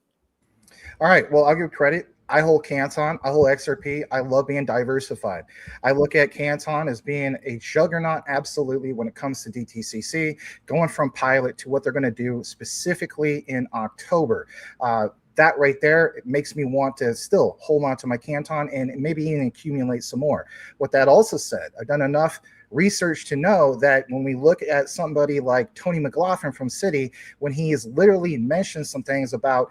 All right. Well, I'll give credit. I hold Canton. I hold XRP. I love being diversified. I look at Canton as being a juggernaut, absolutely, when it comes to DTCC, going from pilot to what they're going to do specifically in October. That right there, it makes me want to still hold on to my Canton and maybe even accumulate some more. What that also said, I've done enough research to know that when we look at somebody like Tony McLaughlin from Citi, when he has literally mentioned some things about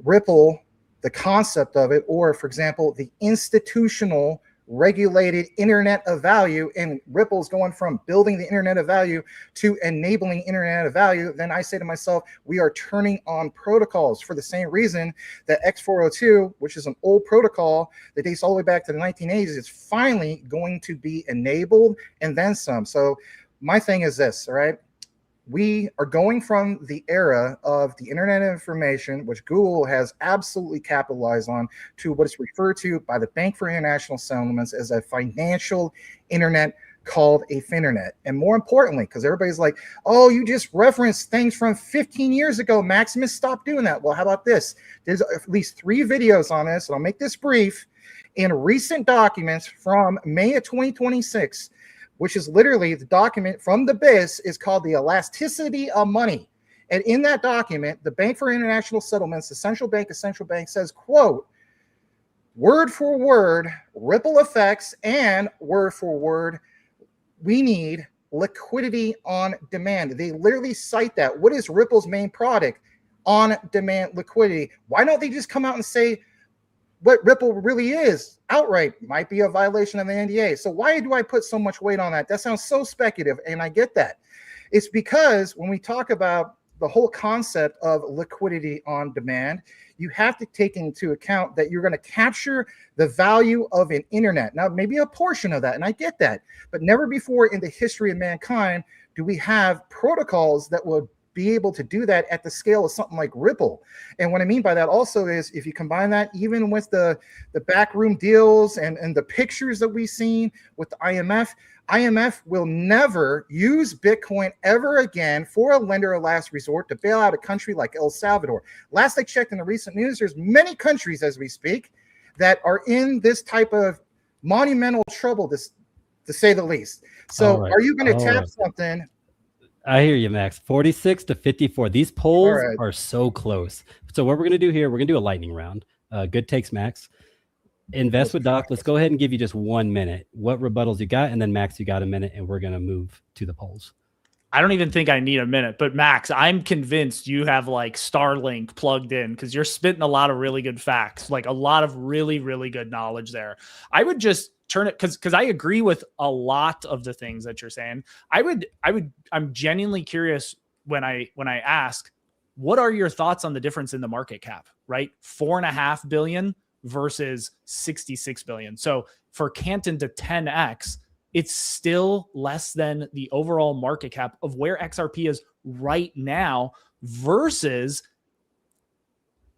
Ripple, the concept of it, or for example, the institutional regulated internet of value, and Ripple's going from building the internet of value to enabling internet of value, then I say to myself, we are turning on protocols for the same reason that X402, which is an old protocol that dates all the way back to the 1980s, is finally going to be enabled and then some. So my thing is this, all right? We are going from the era of the internet of information, which Google has absolutely capitalized on, to what is referred to by the Bank for International Settlements as a financial internet called a finternet. And more importantly, because everybody's like, oh, you just referenced things from 15 years ago, Maximus, stop doing that. Well, how about this? There's at least 3 videos on this, and I'll make this brief. In recent documents from May of 2026, which is literally the document from the BIS, is called the Elasticity of Money. And in that document, the Bank for International Settlements, the central bank says, quote, word for word, ripple effects, and word for word, we need liquidity on demand. They literally cite that. What is Ripple's main product? On demand liquidity. Why don't they just come out and say what Ripple really is outright? Might be a violation of the NDA. So why do I put so much weight on that? That sounds so speculative, and I get that. It's because when we talk about the whole concept of liquidity on demand, you have to take into account that you're going to capture the value of an internet. Now, maybe a portion of that, and I get that, but never before in the history of mankind do we have protocols that will be able to do that at the scale of something like Ripple. And what I mean by that also is if you combine that even with the backroom deals and the pictures that we've seen with the IMF will never use Bitcoin ever again for a lender of last resort to bail out a country like El Salvador. Last I checked in the recent news, there's many countries as we speak that are in this type of monumental trouble, to say the least. So are you going to tap something? I hear you, Max. 46 to 54. These polls are so close. So what we're going to do here, we're going to do a lightning round. Good takes, Max. Invest with Doc. Let's go ahead and give you just 1 minute. What rebuttals you got? And then Max, you got a minute, and we're going to move to the polls. I don't even think I need a minute, but Max, I'm convinced you have like Starlink plugged in because you're spitting a lot of really good facts, like a lot of really, really good knowledge there. I would just turn it because I agree with a lot of the things that you're saying. I'm genuinely curious when I ask, what are your thoughts on the difference in the market cap, right? 4.5 billion versus 66 billion. So for Canton to 10x, it's still less than the overall market cap of where XRP is right now versus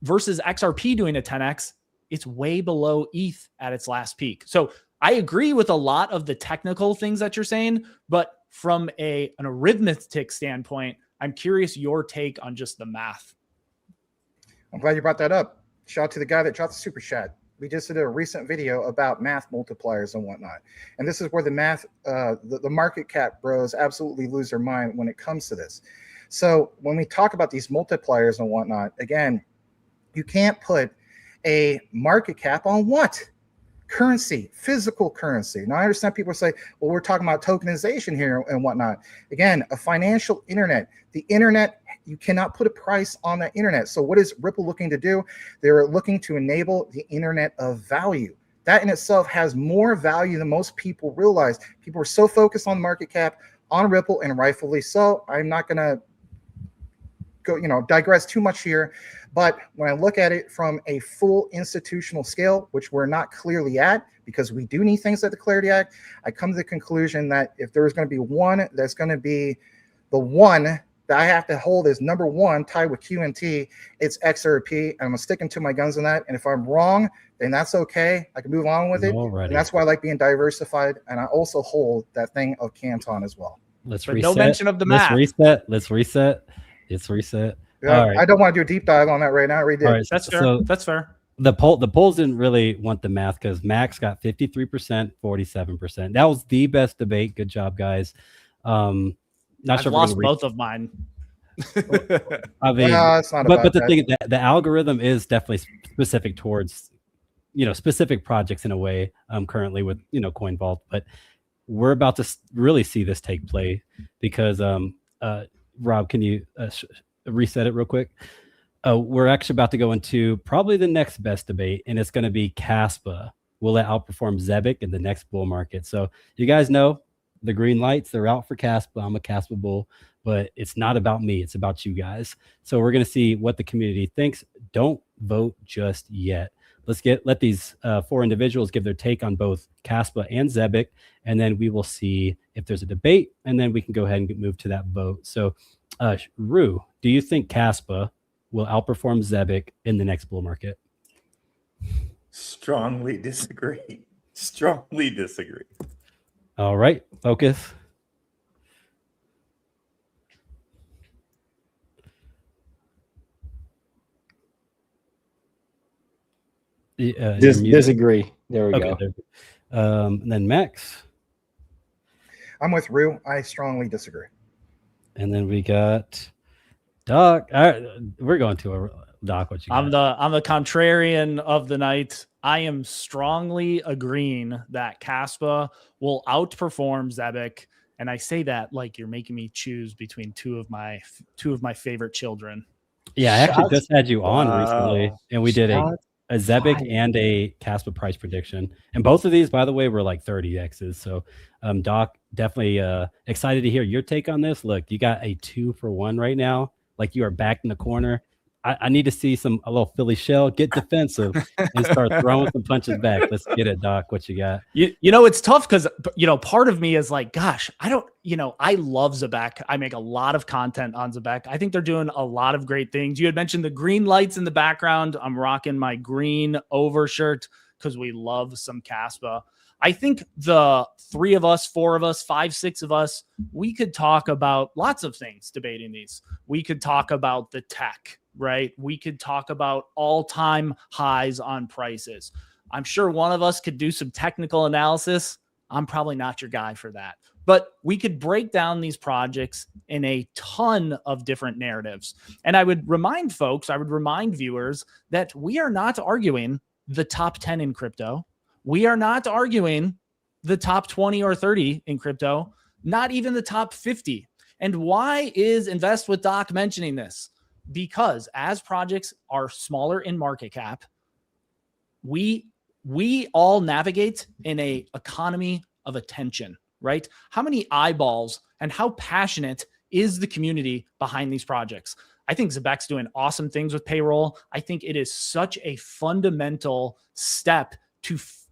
XRP doing a 10x. It's way below ETH at its last peak. So I agree with a lot of the technical things that you're saying, but from an arithmetic standpoint, I'm curious your take on just the math. I'm glad you brought that up. Shout out to the guy that dropped the super chat. We just did a recent video about math multipliers and whatnot. And this is where the math, the market cap bros absolutely lose their mind when it comes to this. So when we talk about these multipliers and whatnot, again, you can't put a market cap on what? Currency, physical currency. Now I understand people say, well, we're talking about tokenization here and whatnot. Again, a financial internet. The internet, you cannot put a price on the internet. So what is Ripple looking to do? They're looking to enable the internet of value. That in itself has more value than most people realize. People are so focused on market cap, on Ripple, and rightfully so. I'm not going to digress too much here. But when I look at it from a full institutional scale, which we're not clearly at, because we do need things like the Clarity Act, I come to the conclusion that if there's going to be one, that's going to be the one that I have to hold as number one, tied with QNT. It's XRP, and I'm sticking to my guns on that. And if I'm wrong, then that's okay. I can move on with it. Alrighty. And that's why I like being diversified. And I also hold that thing of Canton as well. Let's But reset. no mention of the math. Let's reset. It's reset. Yeah, All right. I don't want to do a deep dive on that right now. I already did. All right. That's fair. So That's fair. the polls didn't really want the math because Max got 53%, 47%. That was the best debate. Good job, guys. Not I've sure if we're lost gonna both of mine. I mean, It's not but about the that. thing, the algorithm is definitely specific towards, specific projects in a way. Currently with Coin Vault, but we're about to really see this take play because Rob, can you reset it real quick? We're actually about to go into probably the next best debate, and it's going to be Caspa. Will it outperform ZEBEC in the next bull market? So you guys know the green lights, they're out for Caspa. I'm a Caspa bull, but it's not about me. It's about you guys. So we're going to see what the community thinks. Don't vote just yet. Let these 4 individuals give their take on both Caspa and ZEBEC, and then we will see if there's a debate, and then we can go ahead and move to that vote. So, Rue, do you think Caspa will outperform ZEBEC in the next bull market? Strongly disagree. Strongly disagree. All right, focus. Disagree. There we go. And then Max. I'm with Rue. I strongly disagree. And then we got Doc. All right, we're going to a Doc. What you got? I'm the contrarian of the night. I am strongly agreeing that Caspa will outperform ZEBEC, and I say that like you're making me choose between two of my favorite children. Yeah, I actually just had you on Wow. recently, and we did a ZEBEC and a Caspa price prediction, and both of these, by the way, were like 30x's. So, Doc, definitely excited to hear your take on this. Look, you got a 2-for-1 right now. Like you are backed in the corner. I need to see a little Philly shell, get defensive, and start throwing some punches back. Let's get it, Doc. What you got? It's tough because, part of me is like, gosh, I love ZEBEC. I make a lot of content on ZEBEC. I think they're doing a lot of great things. You had mentioned the green lights in the background. I'm rocking my green overshirt because we love some Caspa. I think the 3 of us, 4 of us, 5, 6 of us, we could talk about lots of things debating these. We could talk about the tech, right? We could talk about all-time highs on prices. I'm sure one of us could do some technical analysis. I'm probably not your guy for that. But we could break down these projects in a ton of different narratives. And I would remind viewers that we are not arguing the top 10 in crypto. We are not arguing the top 20 or 30 in crypto, not even the top 50. And why is Invest with Doc mentioning this? Because as projects are smaller in market cap, we all navigate in a economy of attention, right? How many eyeballs and how passionate is the community behind these projects? I think ZEBEC's doing awesome things with payroll. I think it is such a fundamental step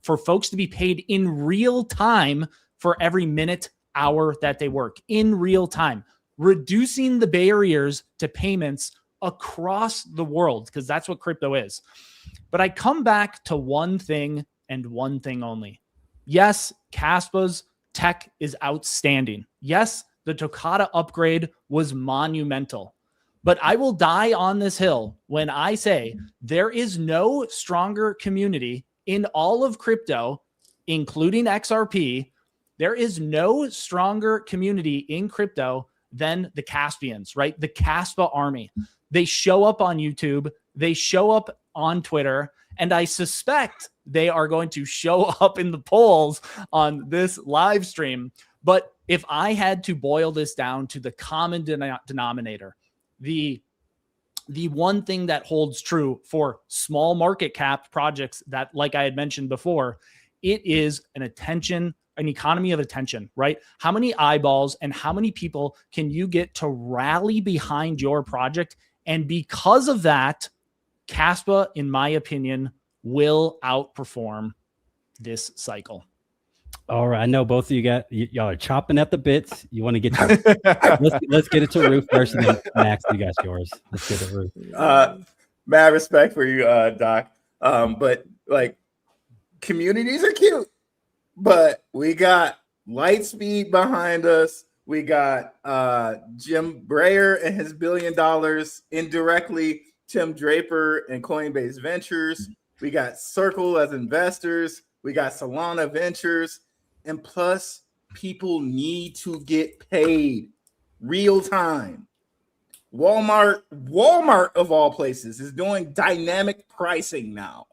for folks to be paid in real time for every minute, hour that they work in real time, reducing the barriers to payments across the world, because that's what crypto is. But I come back to one thing and one thing only. Yes, Caspa's tech is outstanding. Yes, the Tokata upgrade was monumental. But I will die on this hill when I say there is no stronger community in all of crypto, including XRP. There is no stronger community in crypto than the Caspians, right? The Caspa army. They show up on YouTube. They show up on Twitter. And I suspect they are going to show up in the polls on this live stream. But if I had to boil this down to the common denominator, the one thing that holds true for small market cap projects that, like I had mentioned before, it is an attention an economy of attention, right? How many eyeballs and how many people can you get to rally behind your project? And because of that, Caspa, in my opinion, will outperform this cycle. All right. I know both of y'all are chopping at the bits. You want to get your, let's get it to Rue first, and then Max, you got yours. Let's get it, Rue. Mad respect for you, Doc. But like, communities are cute, but we got Lightspeed behind us. We got Jim Breyer and his $1 billion indirectly, Tim Draper and Coinbase Ventures. We got Circle as investors. We got Solana Ventures. And plus, people need to get paid real time. Walmart of all places is doing dynamic pricing now.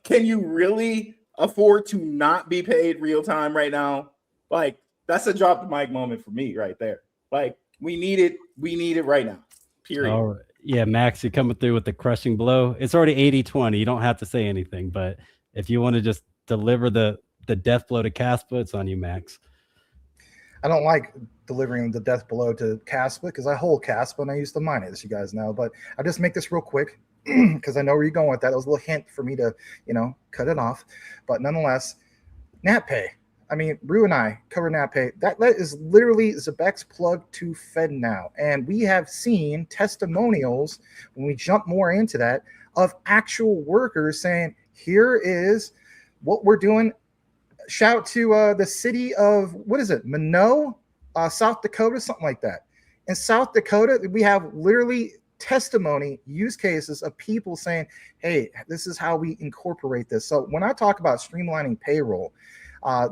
Can you really afford to not be paid real time right now? Like, that's a drop the mic moment for me right there. Like, we need it right now. Period. All right. Yeah, Max, you're coming through with the crushing blow. It's already 80-20. You don't have to say anything, but if you want to just deliver the death blow to Caspa, it's on you, Max. I don't like delivering the death blow to Caspa because I hold Caspa and I used to mine it, as you guys know. But I'll just make this real quick because I know where you're going with that. It was a little hint for me to, cut it off. But nonetheless, NatPay. I mean, Rue and I cover NatPay. That is literally ZEBEC's plug to FedNow. And we have seen testimonials when we jump more into that of actual workers saying, here is what we're doing. Shout to the city of, what is it, Minot, South Dakota, something like that. In South Dakota, we have literally testimony use cases of people saying, hey, this is how we incorporate this. So when I talk about streamlining payroll,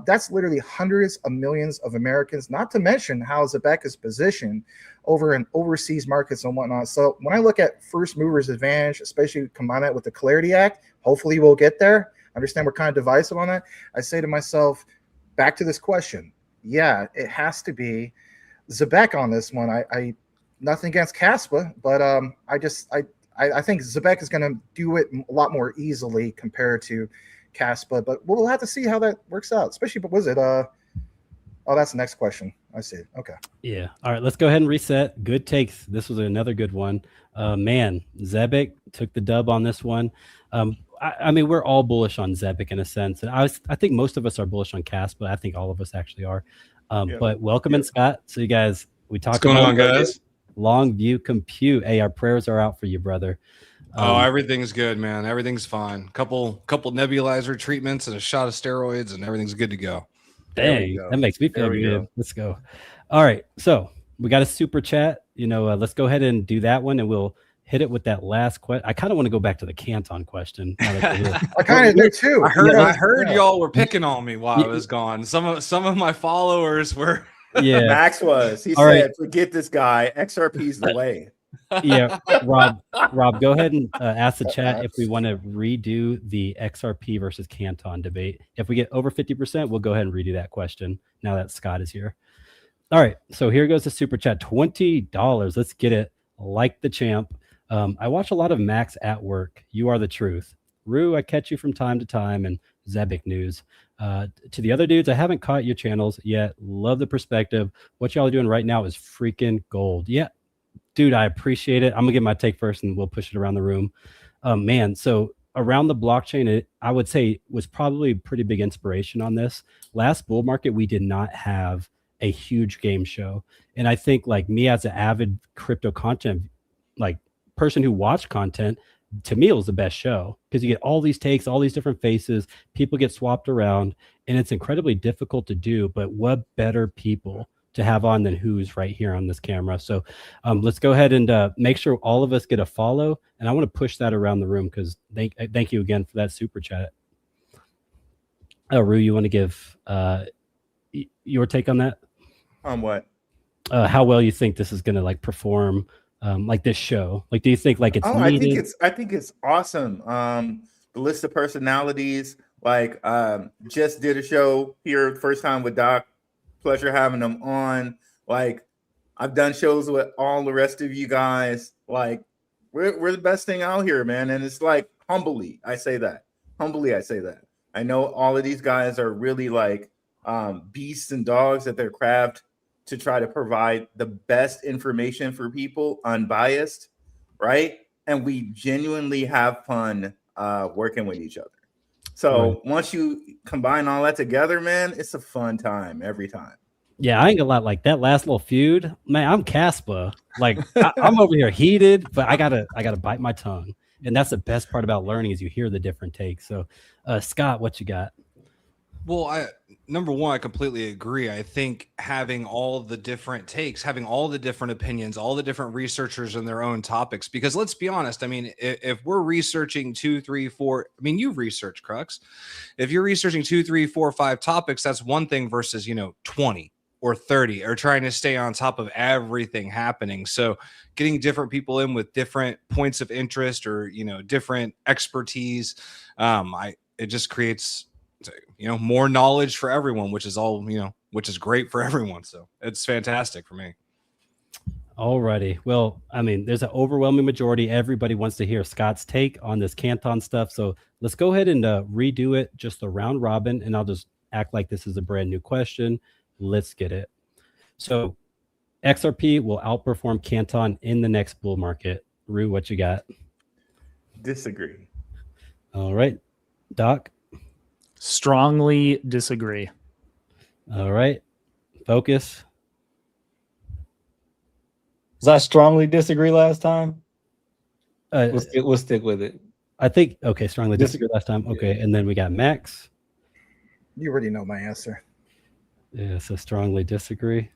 that's literally hundreds of millions of Americans, not to mention how ZEBEC is positioned over in overseas markets and whatnot. So when I look at first movers advantage, especially combine that with the Clarity Act, hopefully we'll get there. I understand we're kind of divisive on that. I say to myself, back to this question. Yeah, it has to be ZEBEC on this one. I nothing against Caspa, but I think ZEBEC is going to do it a lot more easily compared to Caspa, but we'll have to see how that works out. Especially, but was it? Oh, that's the next question. I see. Okay. Yeah. All right. Let's go ahead and reset. Good takes. This was another good one. Man, ZEBEC took the dub on this one. I mean, we're all bullish on ZEBEC in a sense, and I think most of us are bullish on Caspa. I think all of us actually are. But welcome in, Scott. So you guys, we talked. What's going on, guys? Longview Compute. Hey, our prayers are out for you, brother. Everything's good, man. Everything's fine. Couple nebulizer treatments and a shot of steroids, and everything's good to go. Dang, that makes me feel good. Let's go. All right, so we got a super chat. Let's go ahead and do that one, and we'll hit it with that last question. I kind of want to go back to the Canton question. I kind of do too. I heard y'all were picking on me while I was gone. Some of my followers were. Yeah, Max was. He All said, right. "Forget this guy. XRP's the way." Yeah, Rob, go ahead and ask the chat if we want to redo the XRP versus Canton debate. If we get over 50%, we'll go ahead and redo that question now that Scott is here. All right, so here goes the super chat, $20. Let's get it like the champ. I watch a lot of Max at work. You are the truth. Rue, I catch you from time to time, and ZEBEC news. To the other dudes, I haven't caught your channels yet. Love the perspective. What y'all are doing right now is freaking gold. Yeah. Dude, I appreciate it. I'm gonna get my take first and we'll push it around the room. Man, so around the blockchain, I would say was probably a pretty big inspiration on this. Last bull market, we did not have a huge game show. And I think like me as an avid crypto content, like person who watched content, to me, it was the best show because you get all these takes, all these different faces, people get swapped around, and it's incredibly difficult to do. But what better people to have on than who's right here on this camera? So let's go ahead and make sure all of us get a follow, and I want to push that around the room because thank you again for that super chat. Rue, you want to give your take on that? On what? How well you think this is going to like perform, like this show? Like, do you think like it's needed? I think it's awesome. The list of personalities, like just did a show here first time with Doc. Pleasure having them on. Like, I've done shows with all the rest of you guys. Like, we're the best thing out here, man. And it's like humbly I say that. I know all of these guys are really like beasts and dogs that they're craft to try to provide the best information for people, unbiased, right? And we genuinely have fun working with each other. So once you combine all that together, man, it's a fun time every time. Yeah, I ain't gonna lie. Like that last little feud, man. I'm Caspa. Like I'm over here heated, but I gotta bite my tongue. And that's the best part about learning is you hear the different takes. So, Scott, what you got? Well, number one, I completely agree. I think having all the different takes, having all the different opinions, all the different researchers in their own topics, because let's be honest, I mean, if we're researching 2, 3, 4, I mean, you've researched, Crux. If you're researching 2, 3, 4, 5 topics, that's one thing versus, 20 or 30 or trying to stay on top of everything happening. So getting different people in with different points of interest or, different expertise, it just creates more knowledge for everyone, which is all, which is great for everyone. So it's fantastic for me. Alrighty. Well, I mean, there's an overwhelming majority. Everybody wants to hear Scott's take on this Canton stuff. So let's go ahead and redo it, just a round robin, and I'll just act like this is a brand new question. Let's get it. So XRP will outperform Canton in the next bull market. Rue, what you got? Disagree. All right. Doc? Strongly disagree. All right. Focus. Was I strongly disagree last time? We'll stick with it. I think, okay, strongly disagree last time. Okay, and then we got Max. You already know my answer. Yeah, so strongly disagree.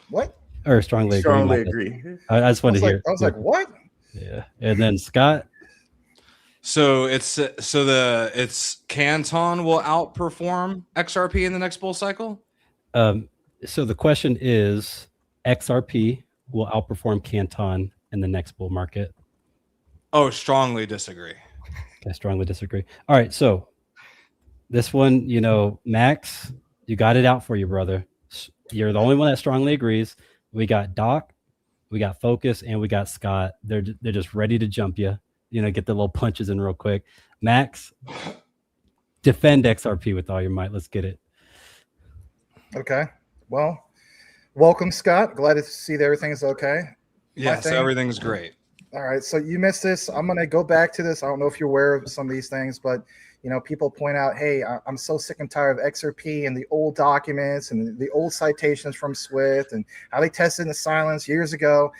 What? Or strongly agree. I just wanted to hear. I was like, what? Yeah, and then Scott. So it's Canton will outperform XRP in the next bull cycle. So the question is, XRP will outperform Canton in the next bull market. Oh, strongly disagree. I strongly disagree. All right, so this one, Max, you got it out for you, brother. You're the only one that strongly agrees. We got Doc, we got Focus, and we got Scott. They're just ready to jump you. Get the little punches in real quick. Max, defend XRP with all your might. Let's get it. Okay. Well, welcome, Scott. Glad to see that everything's okay. Yes, everything's great. All right. So you missed this. I'm going to go back to this. I don't know if you're aware of some of these things, but people point out, hey, I'm so sick and tired of XRP and the old documents and the old citations from Swift and how they tested the silence years ago.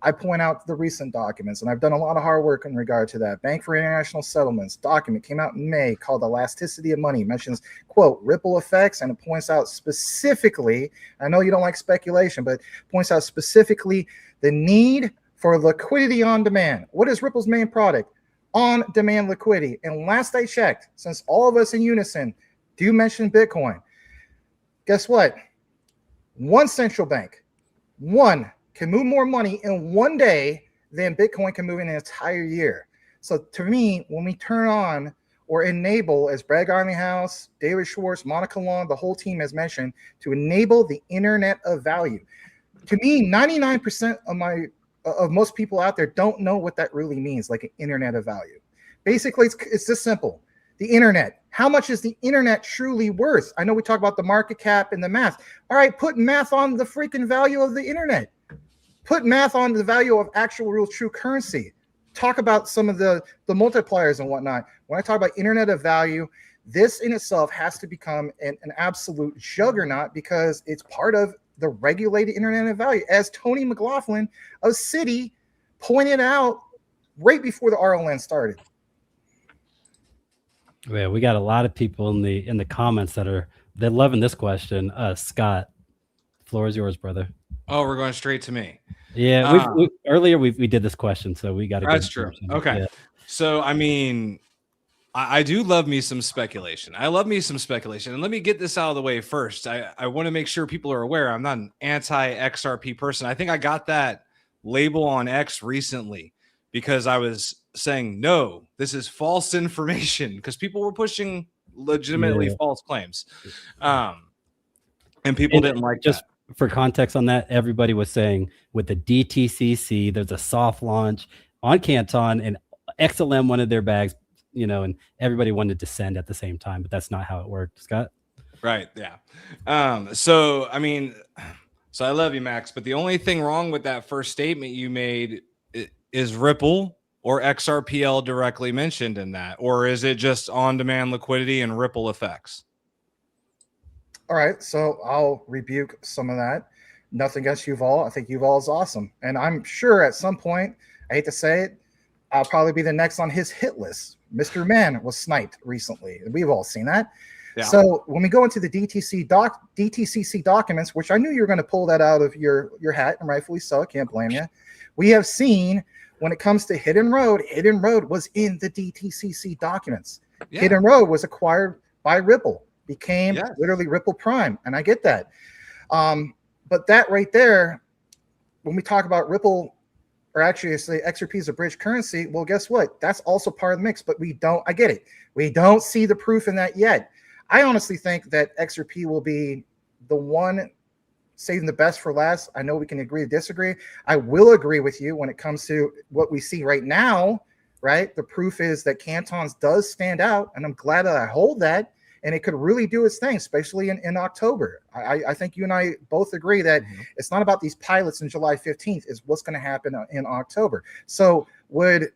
I point out the recent documents, and I've done a lot of hard work in regard to that. Bank for International Settlements document came out in May called Elasticity of Money, mentions, quote, ripple effects, and it points out specifically, I know you don't like speculation, but points out specifically the need for liquidity on demand. What is Ripple's main product? On-demand liquidity. And last I checked, since all of us in unison do mention Bitcoin, guess what? One central bank, can move more money in one day than Bitcoin can move in an entire year. So to me, when we turn on or enable, as Brad Garlinghouse, David Schwartz, Monica Long, the whole team has mentioned, to enable the internet of value. To me, 99% of most people out there don't know what that really means, like an internet of value. Basically, it's this simple. The internet. How much is the internet truly worth? I know we talk about the market cap and the math. All right, put math on the freaking value of the internet. Put math on the value of actual real true currency. Talk about some of the multipliers and whatnot. When I talk about internet of value, this in itself has to become an absolute juggernaut because it's part of the regulated internet of value. As Tony McLaughlin of Citi pointed out right before the RLN started. Yeah, we got a lot of people in the comments they're loving this question. Scott, the floor is yours, brother. Oh, we're going straight to me. Yeah, earlier we did this question, so we got to. That's true. Okay, yeah. So I mean, I do love me some speculation. I love me some speculation, and let me get this out of the way first. I want to make sure people are aware. I'm not an anti-XRP person. I think I got that label on X recently because I was saying no, this is false information because people were pushing legitimately false claims, and people didn't like just. That. For context on that, everybody was saying with the DTCC, there's a soft launch on Canton and XLM wanted their bags, and everybody wanted to send at the same time, but that's not how it worked. Scott? Right. Yeah. So I mean, so I love you, Max, but the only thing wrong with that first statement you made is Ripple or XRPL directly mentioned in that, or is it just on-demand liquidity and Ripple effects? All right, so I'll rebuke some of that. Nothing against Yuval. I think Yuval is awesome, and I'm sure at some point, I hate to say it, I'll probably be the next on his hit list. Mr. Man was sniped recently. We've all seen that. Yeah. So when we go into the DTCC documents, which I knew you were going to pull that out of your hat, and rightfully so, I can't blame you. We have seen when it comes to Hidden Road was in the DTCC documents. Yeah. Hidden Road was acquired by Ripple, became literally Ripple Prime, and I get that. But that right there, when we talk about Ripple, or actually I say XRP is a bridge currency, well, guess what? That's also part of the mix, but I get it. We don't see the proof in that yet. I honestly think that XRP will be the one saving the best for last. I know we can agree to disagree. I will agree with you when it comes to what we see right now, right? The proof is that Canton's does stand out, and I'm glad that I hold that, and it could really do its thing, especially in October. I think you and I both agree that it's not about these pilots in July 15th, it's what's going to happen in October. So would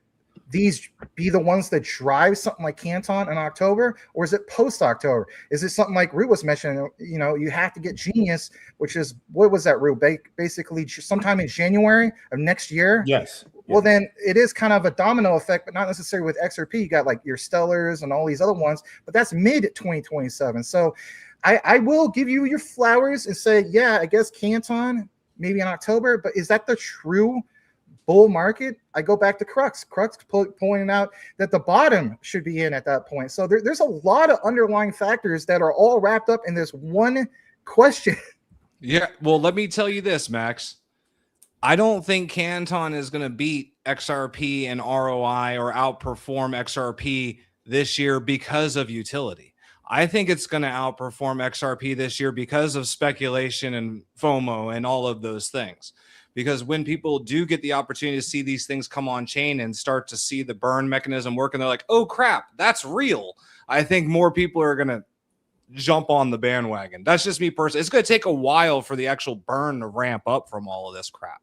these be the ones that drive something like Canton in October, or is it post-October? Is it something like Rue was mentioning, you have to get Genius, which is, what was that, Rue? Basically sometime in January of next year? Yes. Well, then it is kind of a domino effect, but not necessarily with XRP. You got like your Stellars and all these other ones, but that's mid-2027. So I will give you your flowers and say, yeah, I guess Canton maybe in October, but is that the true bull market? I go back to Crux pointing out that the bottom should be in at that point. So there's a lot of underlying factors that are all wrapped up in this one question. Yeah, well, let me tell you this, Max. I don't think Canton is going to beat XRP in ROI or outperform XRP this year because of utility. I think it's going to outperform XRP this year because of speculation and FOMO and all of those things. Because when people do get the opportunity to see these things come on chain and start to see the burn mechanism work, and they're like, oh crap, that's real, I think more people are going to jump on the bandwagon. That's just me personally. It's going to take a while for the actual burn to ramp up from all of this crap.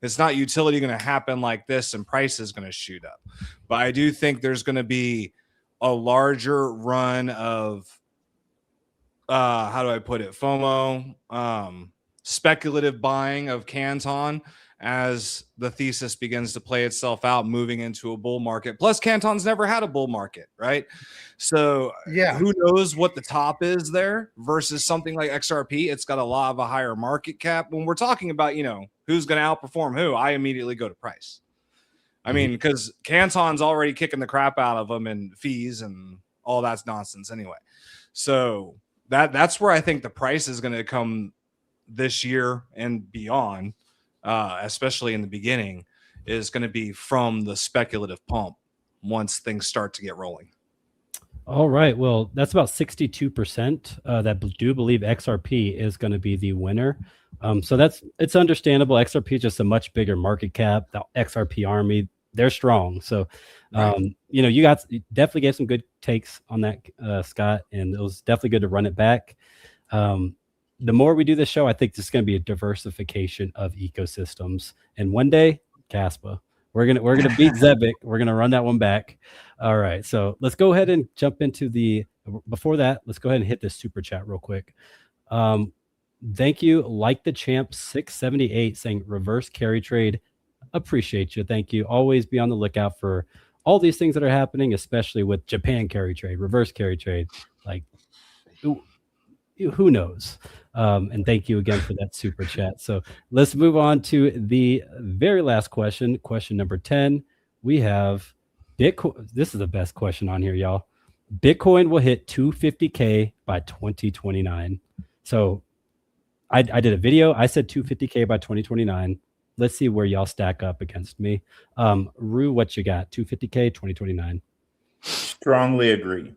It's not utility going to happen like this and price is going to shoot up. But I do think there's going to be a larger run of, how do I put it, FOMO, speculative buying of Canton as the thesis begins to play itself out, moving into a bull market. Plus, Canton's never had a bull market, right? So yeah, who knows what the top is there versus something like XRP. It's got a lot of a higher market cap. When we're talking about, who's going to outperform who, I immediately go to price. I mean, because Canton's already kicking the crap out of them and fees and all that's nonsense anyway. So that's where I think the price is going to come this year and beyond, especially in the beginning, is going to be from the speculative pump once things start to get rolling. All right. Well, that's about 62% that do believe XRP is going to be the winner. So it's understandable. XRP is just a much bigger market cap. The XRP army, they're strong. So, you definitely gave some good takes on that, Scott, and it was definitely good to run it back. The more we do this show, I think there's going to be a diversification of ecosystems. And one day, Caspa, we're gonna beat ZEBEC. We're gonna run that one back. All right, so let's go ahead and jump into before that, let's go ahead and hit this super chat real quick. Thank you, like the champ 678 saying reverse carry trade. Appreciate you. Thank you. Always be on the lookout for all these things that are happening, especially with Japan carry trade, reverse carry trade. Like, who knows? And thank you again for that super chat. So let's move on to the very last question. Question number 10. We have Bitcoin. This is the best question on here, y'all. Bitcoin will hit 250K by 2029. So I did a video. I said 250K by 2029. Let's see where y'all stack up against me. Rue, what you got? 250K, 2029. Strongly agree.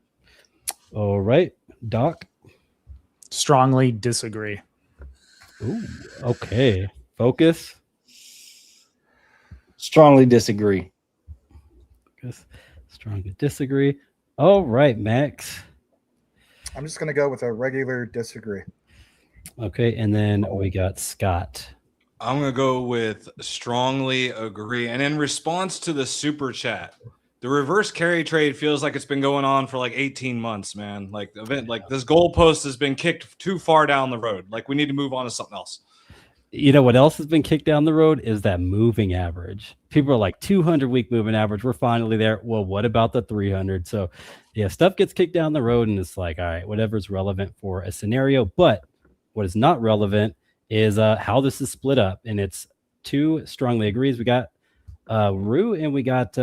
All right. Doc? Strongly disagree. Ooh, okay. Focus? Strongly disagree. Focus. Strongly disagree. All right, Max. I'm just going to go with a regular disagree. Okay, and then we got Scott. I'm going to go with strongly agree. And in response to the super chat, the reverse carry trade feels like it's been going on for like 18 months, man. Like this goalpost has been kicked too far down the road. Like we need to move on to something else. You know what else has been kicked down the road is that moving average. People are like 200-week moving average. We're finally there. Well, what about the 300? So yeah, stuff gets kicked down the road and it's like, all right, whatever's relevant for a scenario. But what is not relevant is how this is split up. And it's two strongly agrees. We got Rue and we got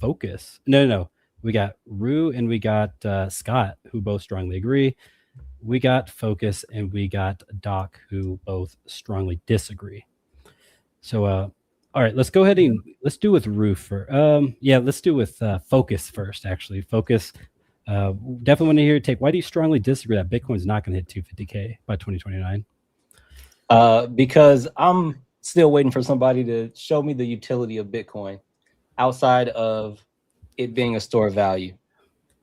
Focus. No. We got Rue and we got Scott, who both strongly agree. We got Focus and we got Doc, who both strongly disagree. So, all right, let's go ahead and let's do with Rue first. Let's do with Focus first, actually. Focus, definitely want to hear your take. Why do you strongly disagree that Bitcoin's not going to hit 250K by 2029? Because I'm still waiting for somebody to show me the utility of Bitcoin outside of it being a store of value.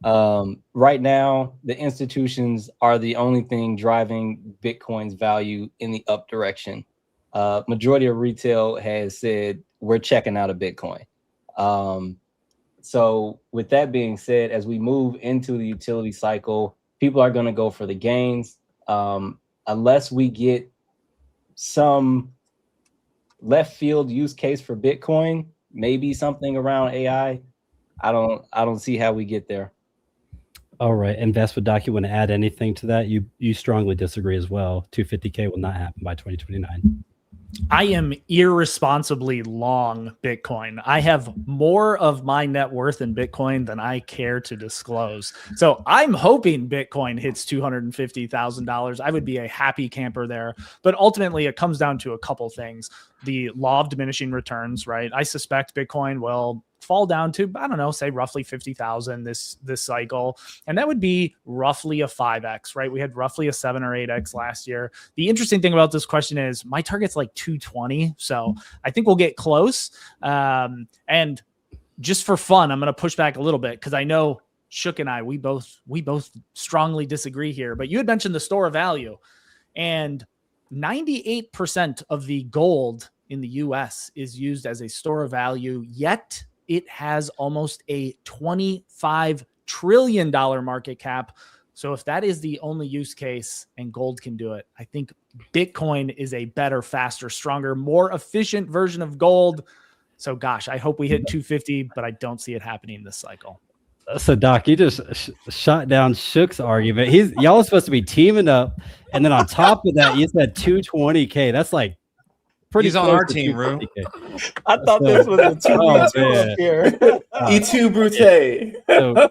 Right now, the institutions are the only thing driving Bitcoin's value in the up direction. Majority of retail has said we're checking out of Bitcoin. So with that being said, as we move into the utility cycle, people are going to go for the gains. Unless we get some left field use case for Bitcoin, maybe something around AI. I don't see how we get there. All right, Invest with Doc, you want to add anything to that? You strongly disagree as well. 250K will not happen by 2029. I am irresponsibly long Bitcoin. I have more of my net worth in Bitcoin than I care to disclose. So I'm hoping Bitcoin hits $250,000. I would be a happy camper there. But ultimately, it comes down to a couple things. The law of diminishing returns, right? I suspect Bitcoin will fall down to, I don't know, say roughly 50,000 this cycle. And that would be roughly a 5x, right? We had roughly a 7 or 8x last year. The interesting thing about this question is my target's like 220. So I think we'll get close. And just for fun, I'm going to push back a little bit because I know Shook and I, we both strongly disagree here, but you had mentioned the store of value, and 98% of the gold in the US is used as a store of value, yet it has almost a $25 trillion market cap. So if that is the only use case and gold can do it, I think Bitcoin is a better, faster, stronger, more efficient version of gold. So gosh, I hope we hit 250, but I don't see it happening this cycle. So Doc, you just shot down Shook's argument. Y'all are supposed to be teaming up. And then on top of that, you said 220K. That's like pretty He's on our team, Rue. I thought this was a 2v2 up here. E2 Brute. So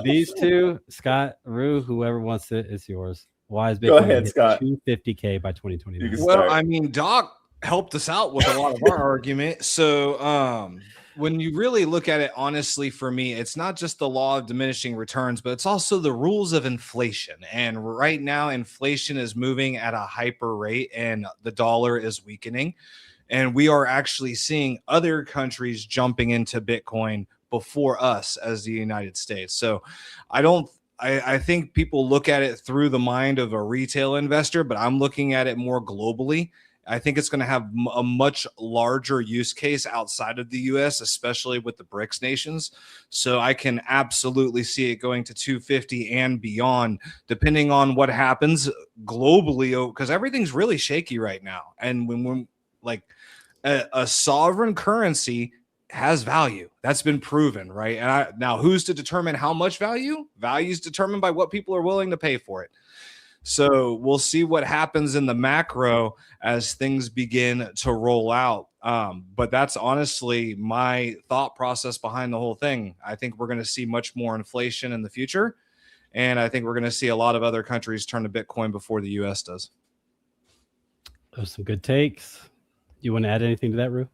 these two, Scott, Rue, whoever wants it, it's yours. Why is Bitcoin Go ahead, Scott. 250K by 2029? Well, I mean, Doc helped us out with a lot of our argument. So when you really look at it honestly, for me, it's not just the law of diminishing returns, but it's also the rules of inflation. And right now, inflation is moving at a hyper rate and the dollar is weakening. And we are actually seeing other countries jumping into Bitcoin before us as the United States. So I think people look at it through the mind of a retail investor, but I'm looking at it more globally. I think it's going to have a much larger use case outside of the US, especially with the BRICS nations. So I can absolutely see it going to 250 and beyond, depending on what happens globally, because everything's really shaky right now. And when like a sovereign currency has value, that's been proven, right? And now who's to determine how much value? Value is determined by what people are willing to pay for it. So we'll see what happens in the macro as things begin to roll out. But that's honestly my thought process behind the whole thing. I think we're going to see much more inflation in the future. And I think we're going to see a lot of other countries turn to Bitcoin before the US does. Those are some good takes. You want to add anything to that, Rue?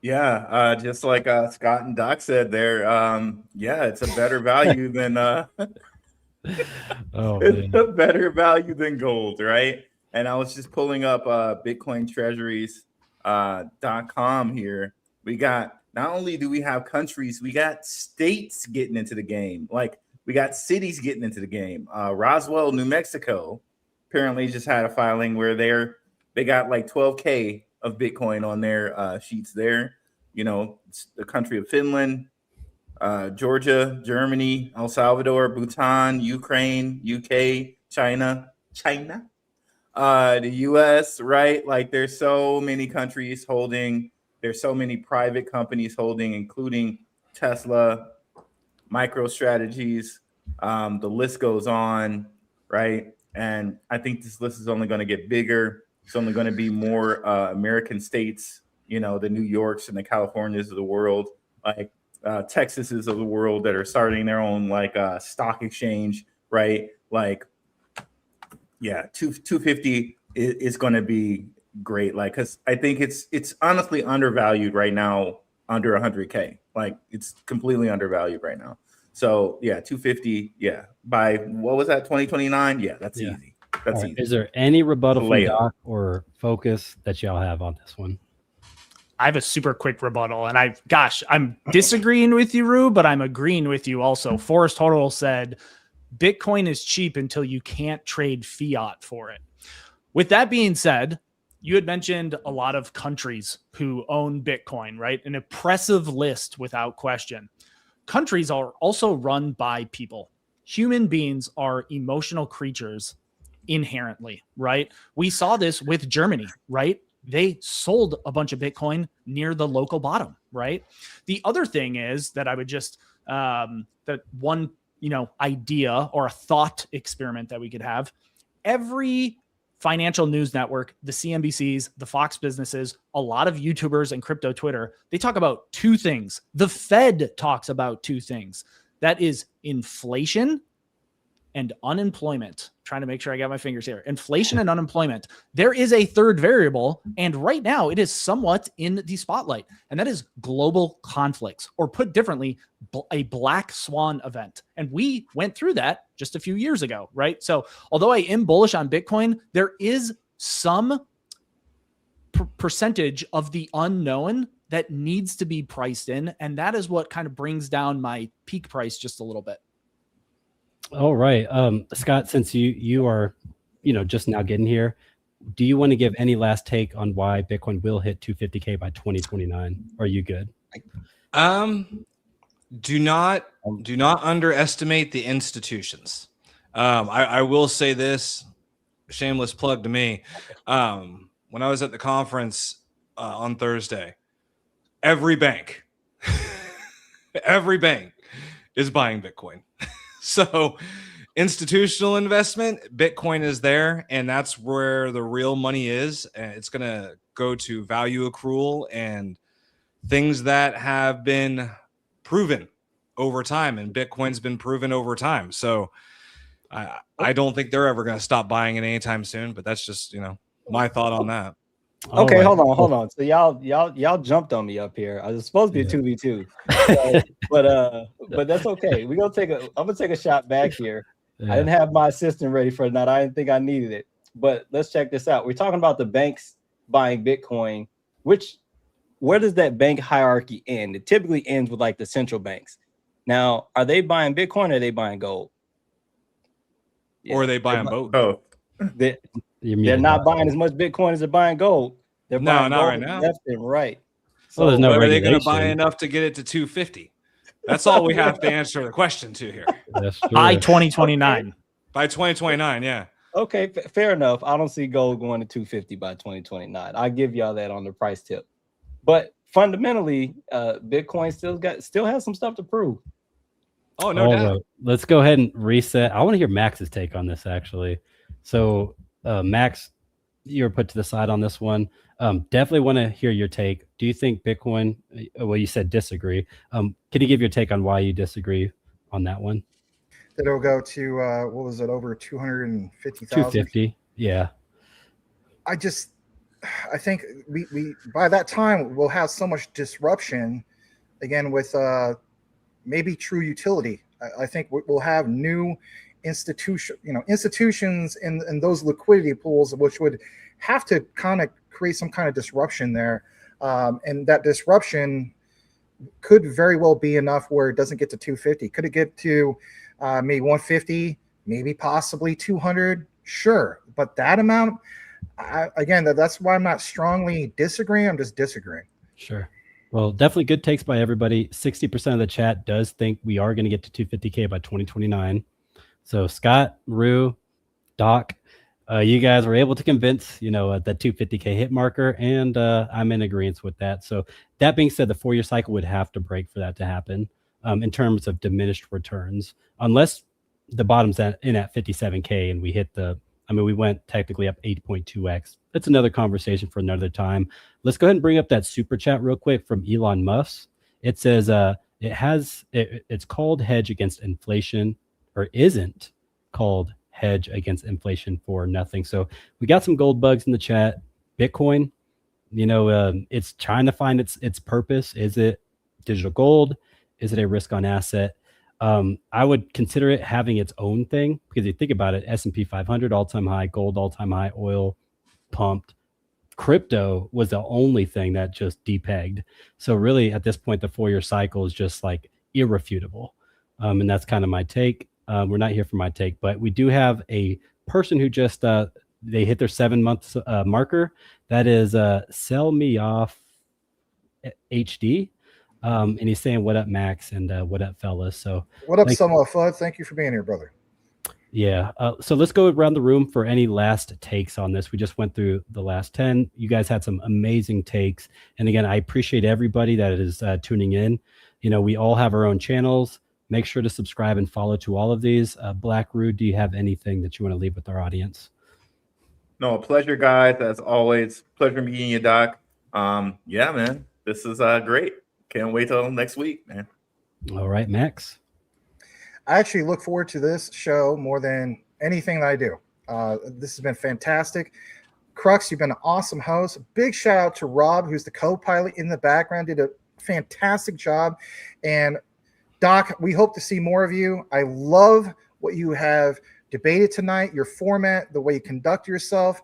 Yeah, just like Scott and Doc said there, it's a better value than it's a better value than gold, right? And I was just pulling up BitcoinTreasuries.com here. We got, not only do we have countries, we got states getting into the game. Like We got cities getting into the game. Roswell, New Mexico, apparently just had a filing where they got like 12K of Bitcoin on their sheets there. You know, the country of Finland, Georgia, Germany, El Salvador, Bhutan, Ukraine, UK, China, the US, right? Like there's so many countries holding, there's so many private companies holding, including Tesla, MicroStrategies. The list goes on, right? And I think this list is only going to get bigger. It's only going to be more American states, you know, the New Yorks and the Californias of the world, like Texases of the world that are starting their own like stock exchange, right? Like, yeah, 250 is going to be great. Like, because I think it's honestly undervalued right now, under 100K. Like, it's completely undervalued right now. So yeah, 250. Yeah, by what was that? 2029. Yeah, that's easy. That's easy. Is there any rebuttal from Doc or Focus that y'all have on this one? I have a super quick rebuttal, and I'm disagreeing with you, Rue, but I'm agreeing with you also. Forrest Total said Bitcoin is cheap until you can't trade fiat for it. With that being said, you had mentioned a lot of countries who own Bitcoin, right? An impressive list without question. Countries are also run by people. Human beings are emotional creatures inherently, right? We saw this with Germany, right? They sold a bunch of Bitcoin near the local bottom, right? The other thing is that I would just, that one, idea or a thought experiment that we could have, every financial news network, the CNBCs, the Fox businesses, a lot of YouTubers and crypto Twitter, they talk about two things. The Fed talks about two things. That is inflation and unemployment. Trying to make sure I got my fingers here. Inflation and unemployment. There is a third variable, and right now it is somewhat in the spotlight, and that is global conflicts, or put differently, a black swan event. And we went through that just a few years ago, right? So although I am bullish on Bitcoin, there is some percentage of the unknown that needs to be priced in, and that is what kind of brings down my peak price just a little bit. All right. Scott, since you are, just now getting here, do you want to give any last take on why Bitcoin will hit 250K by 2029? Or are you good? Do not underestimate the institutions. I will say this, shameless plug to me. When I was at the conference on Thursday, every bank is buying Bitcoin. So institutional investment, Bitcoin is there, and that's where the real money is. And it's going to go to value accrual and things that have been proven over time, and Bitcoin's been proven over time. So I don't think they're ever going to stop buying it anytime soon, but that's just, my thought on that. Okay, right. hold on. So y'all jumped on me up here. I was supposed to be a 2v2, but that's okay. I'm gonna take a shot back here. Yeah. I didn't have my assistant ready for that. I didn't think I needed it. But let's check this out. We're talking about the banks buying Bitcoin. Where does that bank hierarchy end? It typically ends with like the central banks. Now, are they buying Bitcoin or are they buying gold? Or are they buying both? Oh, they're not buying as much Bitcoin as they're buying gold. They're buying not gold right now. left and right. So there's no are they going to regulation. buy enough to get it to 250? That's all we have to answer the question to here. That's true. By 2029. By 2029, yeah. Okay, fair enough. I don't see gold going to 250 by 2029. I'll give y'all that on the price tip. But fundamentally, Bitcoin still has some stuff to prove. Oh, no doubt. Right. Let's go ahead and reset. I want to hear Max's take on this, actually. So, Max, you're put to the side on this one. Definitely want to hear your take. Do you think Bitcoin, well, you said disagree. Can you give your take on why you disagree on that one? That it'll go to, what was it, over 250,000? 250, yeah. I think we by that time we'll have so much disruption again with maybe true utility. I think we'll have new institutions in those liquidity pools, which would have to kind of create some kind of disruption there. And that disruption could very well be enough where it doesn't get to 250. Could it get to maybe 150, maybe possibly 200. Sure, but that amount, again, that's why I'm not strongly disagreeing. I'm just disagreeing. Sure. Well, definitely good takes by everybody. 60% of the chat does think we are going to get to 250K by 2029. So Scott, Rue, Doc, you guys were able to convince, that 250K hit marker, and I'm in agreement with that. So that being said, the 4-year cycle would have to break for that to happen in terms of diminished returns, unless the bottom's in at 57K and we hit we went technically up 8.2x. That's another conversation for another time. Let's go ahead and bring up that super chat real quick from Elon Musk. It says it's called hedge against inflation, or isn't called hedge against inflation for nothing. So we got some gold bugs in the chat. Bitcoin, it's trying to find its purpose. Is it digital gold? Is it a risk on asset? I would consider it having its own thing, because you think about it, S&P 500 all-time high, gold all-time high, oil pumped. Crypto was the only thing that just depegged. So really at this point, the 4-year cycle is just like irrefutable. And that's kind of my take. We're not here for my take, but we do have a person who just, they hit their 7-month marker. That is Sell Me Off HD. And he's saying, what up, Max, and what up, fellas? So what up, Summer Flood? Thank you for being here, brother. Yeah. So let's go around the room for any last takes on this. We just went through the last 10. You guys had some amazing takes. And again, I appreciate everybody that is tuning in. We all have our own channels. Make sure to subscribe and follow to all of these. Blackrue, do you have anything that you want to leave with our audience? No, a pleasure, guys. As always, pleasure meeting you, Doc. Yeah, man, this is great. Can't wait till next week, man. All right, Max. I actually look forward to this show more than anything that I do. This has been fantastic. Crux, you've been an awesome host. Big shout out to Rob, who's the co-pilot in the background, did a fantastic job. And Doc, we hope to see more of you. I love what you have debated tonight, your format, the way you conduct yourself,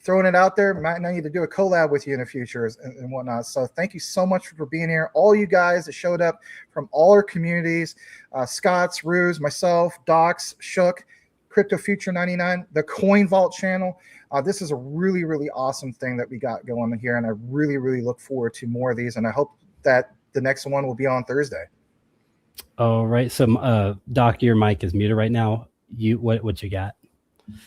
throwing it out there. Might need to do a collab with you in the future and whatnot. So thank you so much for being here. All you guys that showed up from all our communities, Scott's, Ruse, myself, Docs, Shook, Crypto Future 99, the Coin Vault channel. This is a really, really awesome thing that we got going here. And I really, really look forward to more of these. And I hope that the next one will be on Thursday. All right. So Doc, your mic is muted right now. What you got?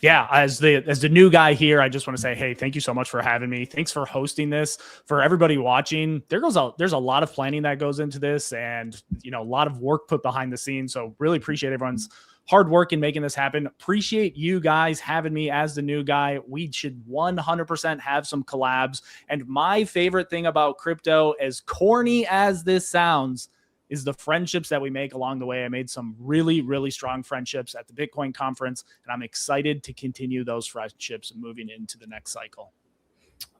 Yeah, as the new guy here, I just want to say, hey, thank you so much for having me. Thanks for hosting this. For everybody watching, there's a lot of planning that goes into this, and a lot of work put behind the scenes. So really appreciate everyone's hard work in making this happen. Appreciate you guys having me as the new guy. We should 100% have some collabs. And my favorite thing about crypto, as corny as this sounds, is the friendships that we make along the way. I made some really, really strong friendships at the Bitcoin conference, and I'm excited to continue those friendships moving into the next cycle.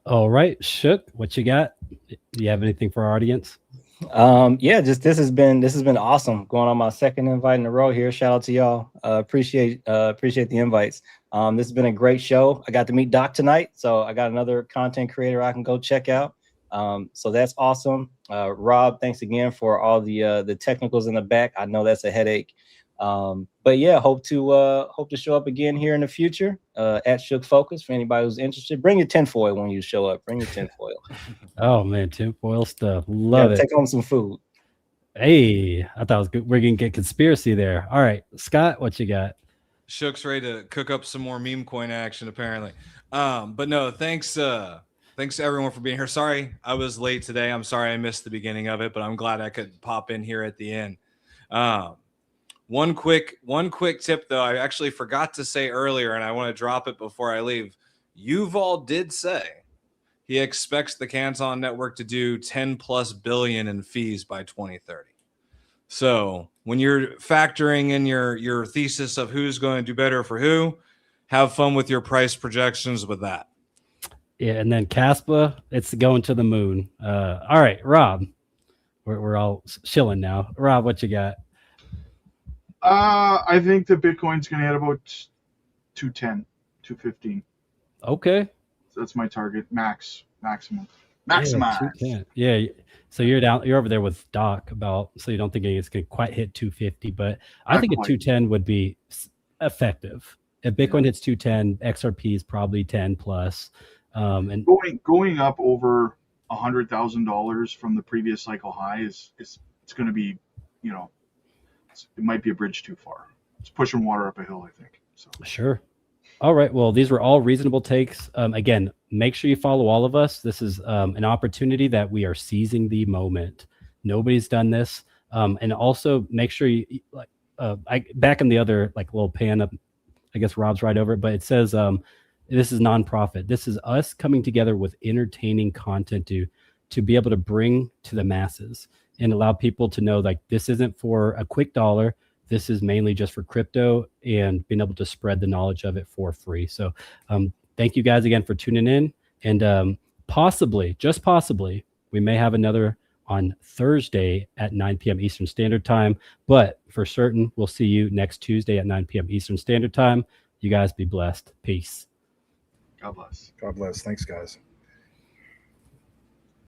All right, Shook, what you got? Do you have anything for our audience? Yeah, just this has been awesome. Going on my second invite in a row here. Shout out to y'all. Appreciate the invites. This has been a great show. I got to meet Doc tonight, so I got another content creator I can go check out. So that's awesome. Rob, thanks again for all the technicals in the back. I know that's a headache. But yeah, hope to show up again here in the future at Shook Focus. For anybody who's interested, bring your tinfoil when you show up. Bring your tinfoil. Oh man, tinfoil stuff. Love it. Take home some food. Hey, I thought it was good. We're gonna get conspiracy there. All right, Scott, what you got? Shook's ready to cook up some more meme coin action, apparently. But no, thanks to everyone for being here. Sorry I was late today. I'm sorry I missed the beginning of it, but I'm glad I could pop in here at the end. One quick tip, though, I actually forgot to say earlier, and I want to drop it before I leave. Yuval did say he expects the Canton network to do 10+ billion in fees by 2030. So when you're factoring in your thesis of who's going to do better for who, have fun with your price projections with that. Yeah, and then Caspa, it's going to the moon. All right, Rob, we're all chilling now. Rob, what you got? I think the Bitcoin's going to hit about 210, 215. Okay. So that's my target, maximum. Maximize. 210. Yeah. So you're over there with Doc about, so you don't think it's going to quite hit 250, but I Not think quite. at 210 would be effective. If Bitcoin hits 210, XRP is probably 10 plus. And Going up over $100,000 from the previous cycle high is it's going to be, you know, it might be a bridge too far. It's pushing water up a hill, I think. So sure. All right. Well, these were all reasonable takes. Again, make sure you follow all of us. This is an opportunity that we are seizing the moment. Nobody's done this. And also make sure you like back in the other like little pan up. I guess Rob's right over it, but it says this is nonprofit. This is us coming together with entertaining content to be able to bring to the masses and allow people to know like this isn't for a quick dollar. This is mainly just for crypto and being able to spread the knowledge of it for free. So thank you guys again for tuning in. And possibly, just possibly, we may have another on Thursday at 9 p.m. Eastern Standard Time. But for certain, we'll see you next Tuesday at 9 p.m. Eastern Standard Time. You guys be blessed. Peace. God bless. God bless. Thanks, guys.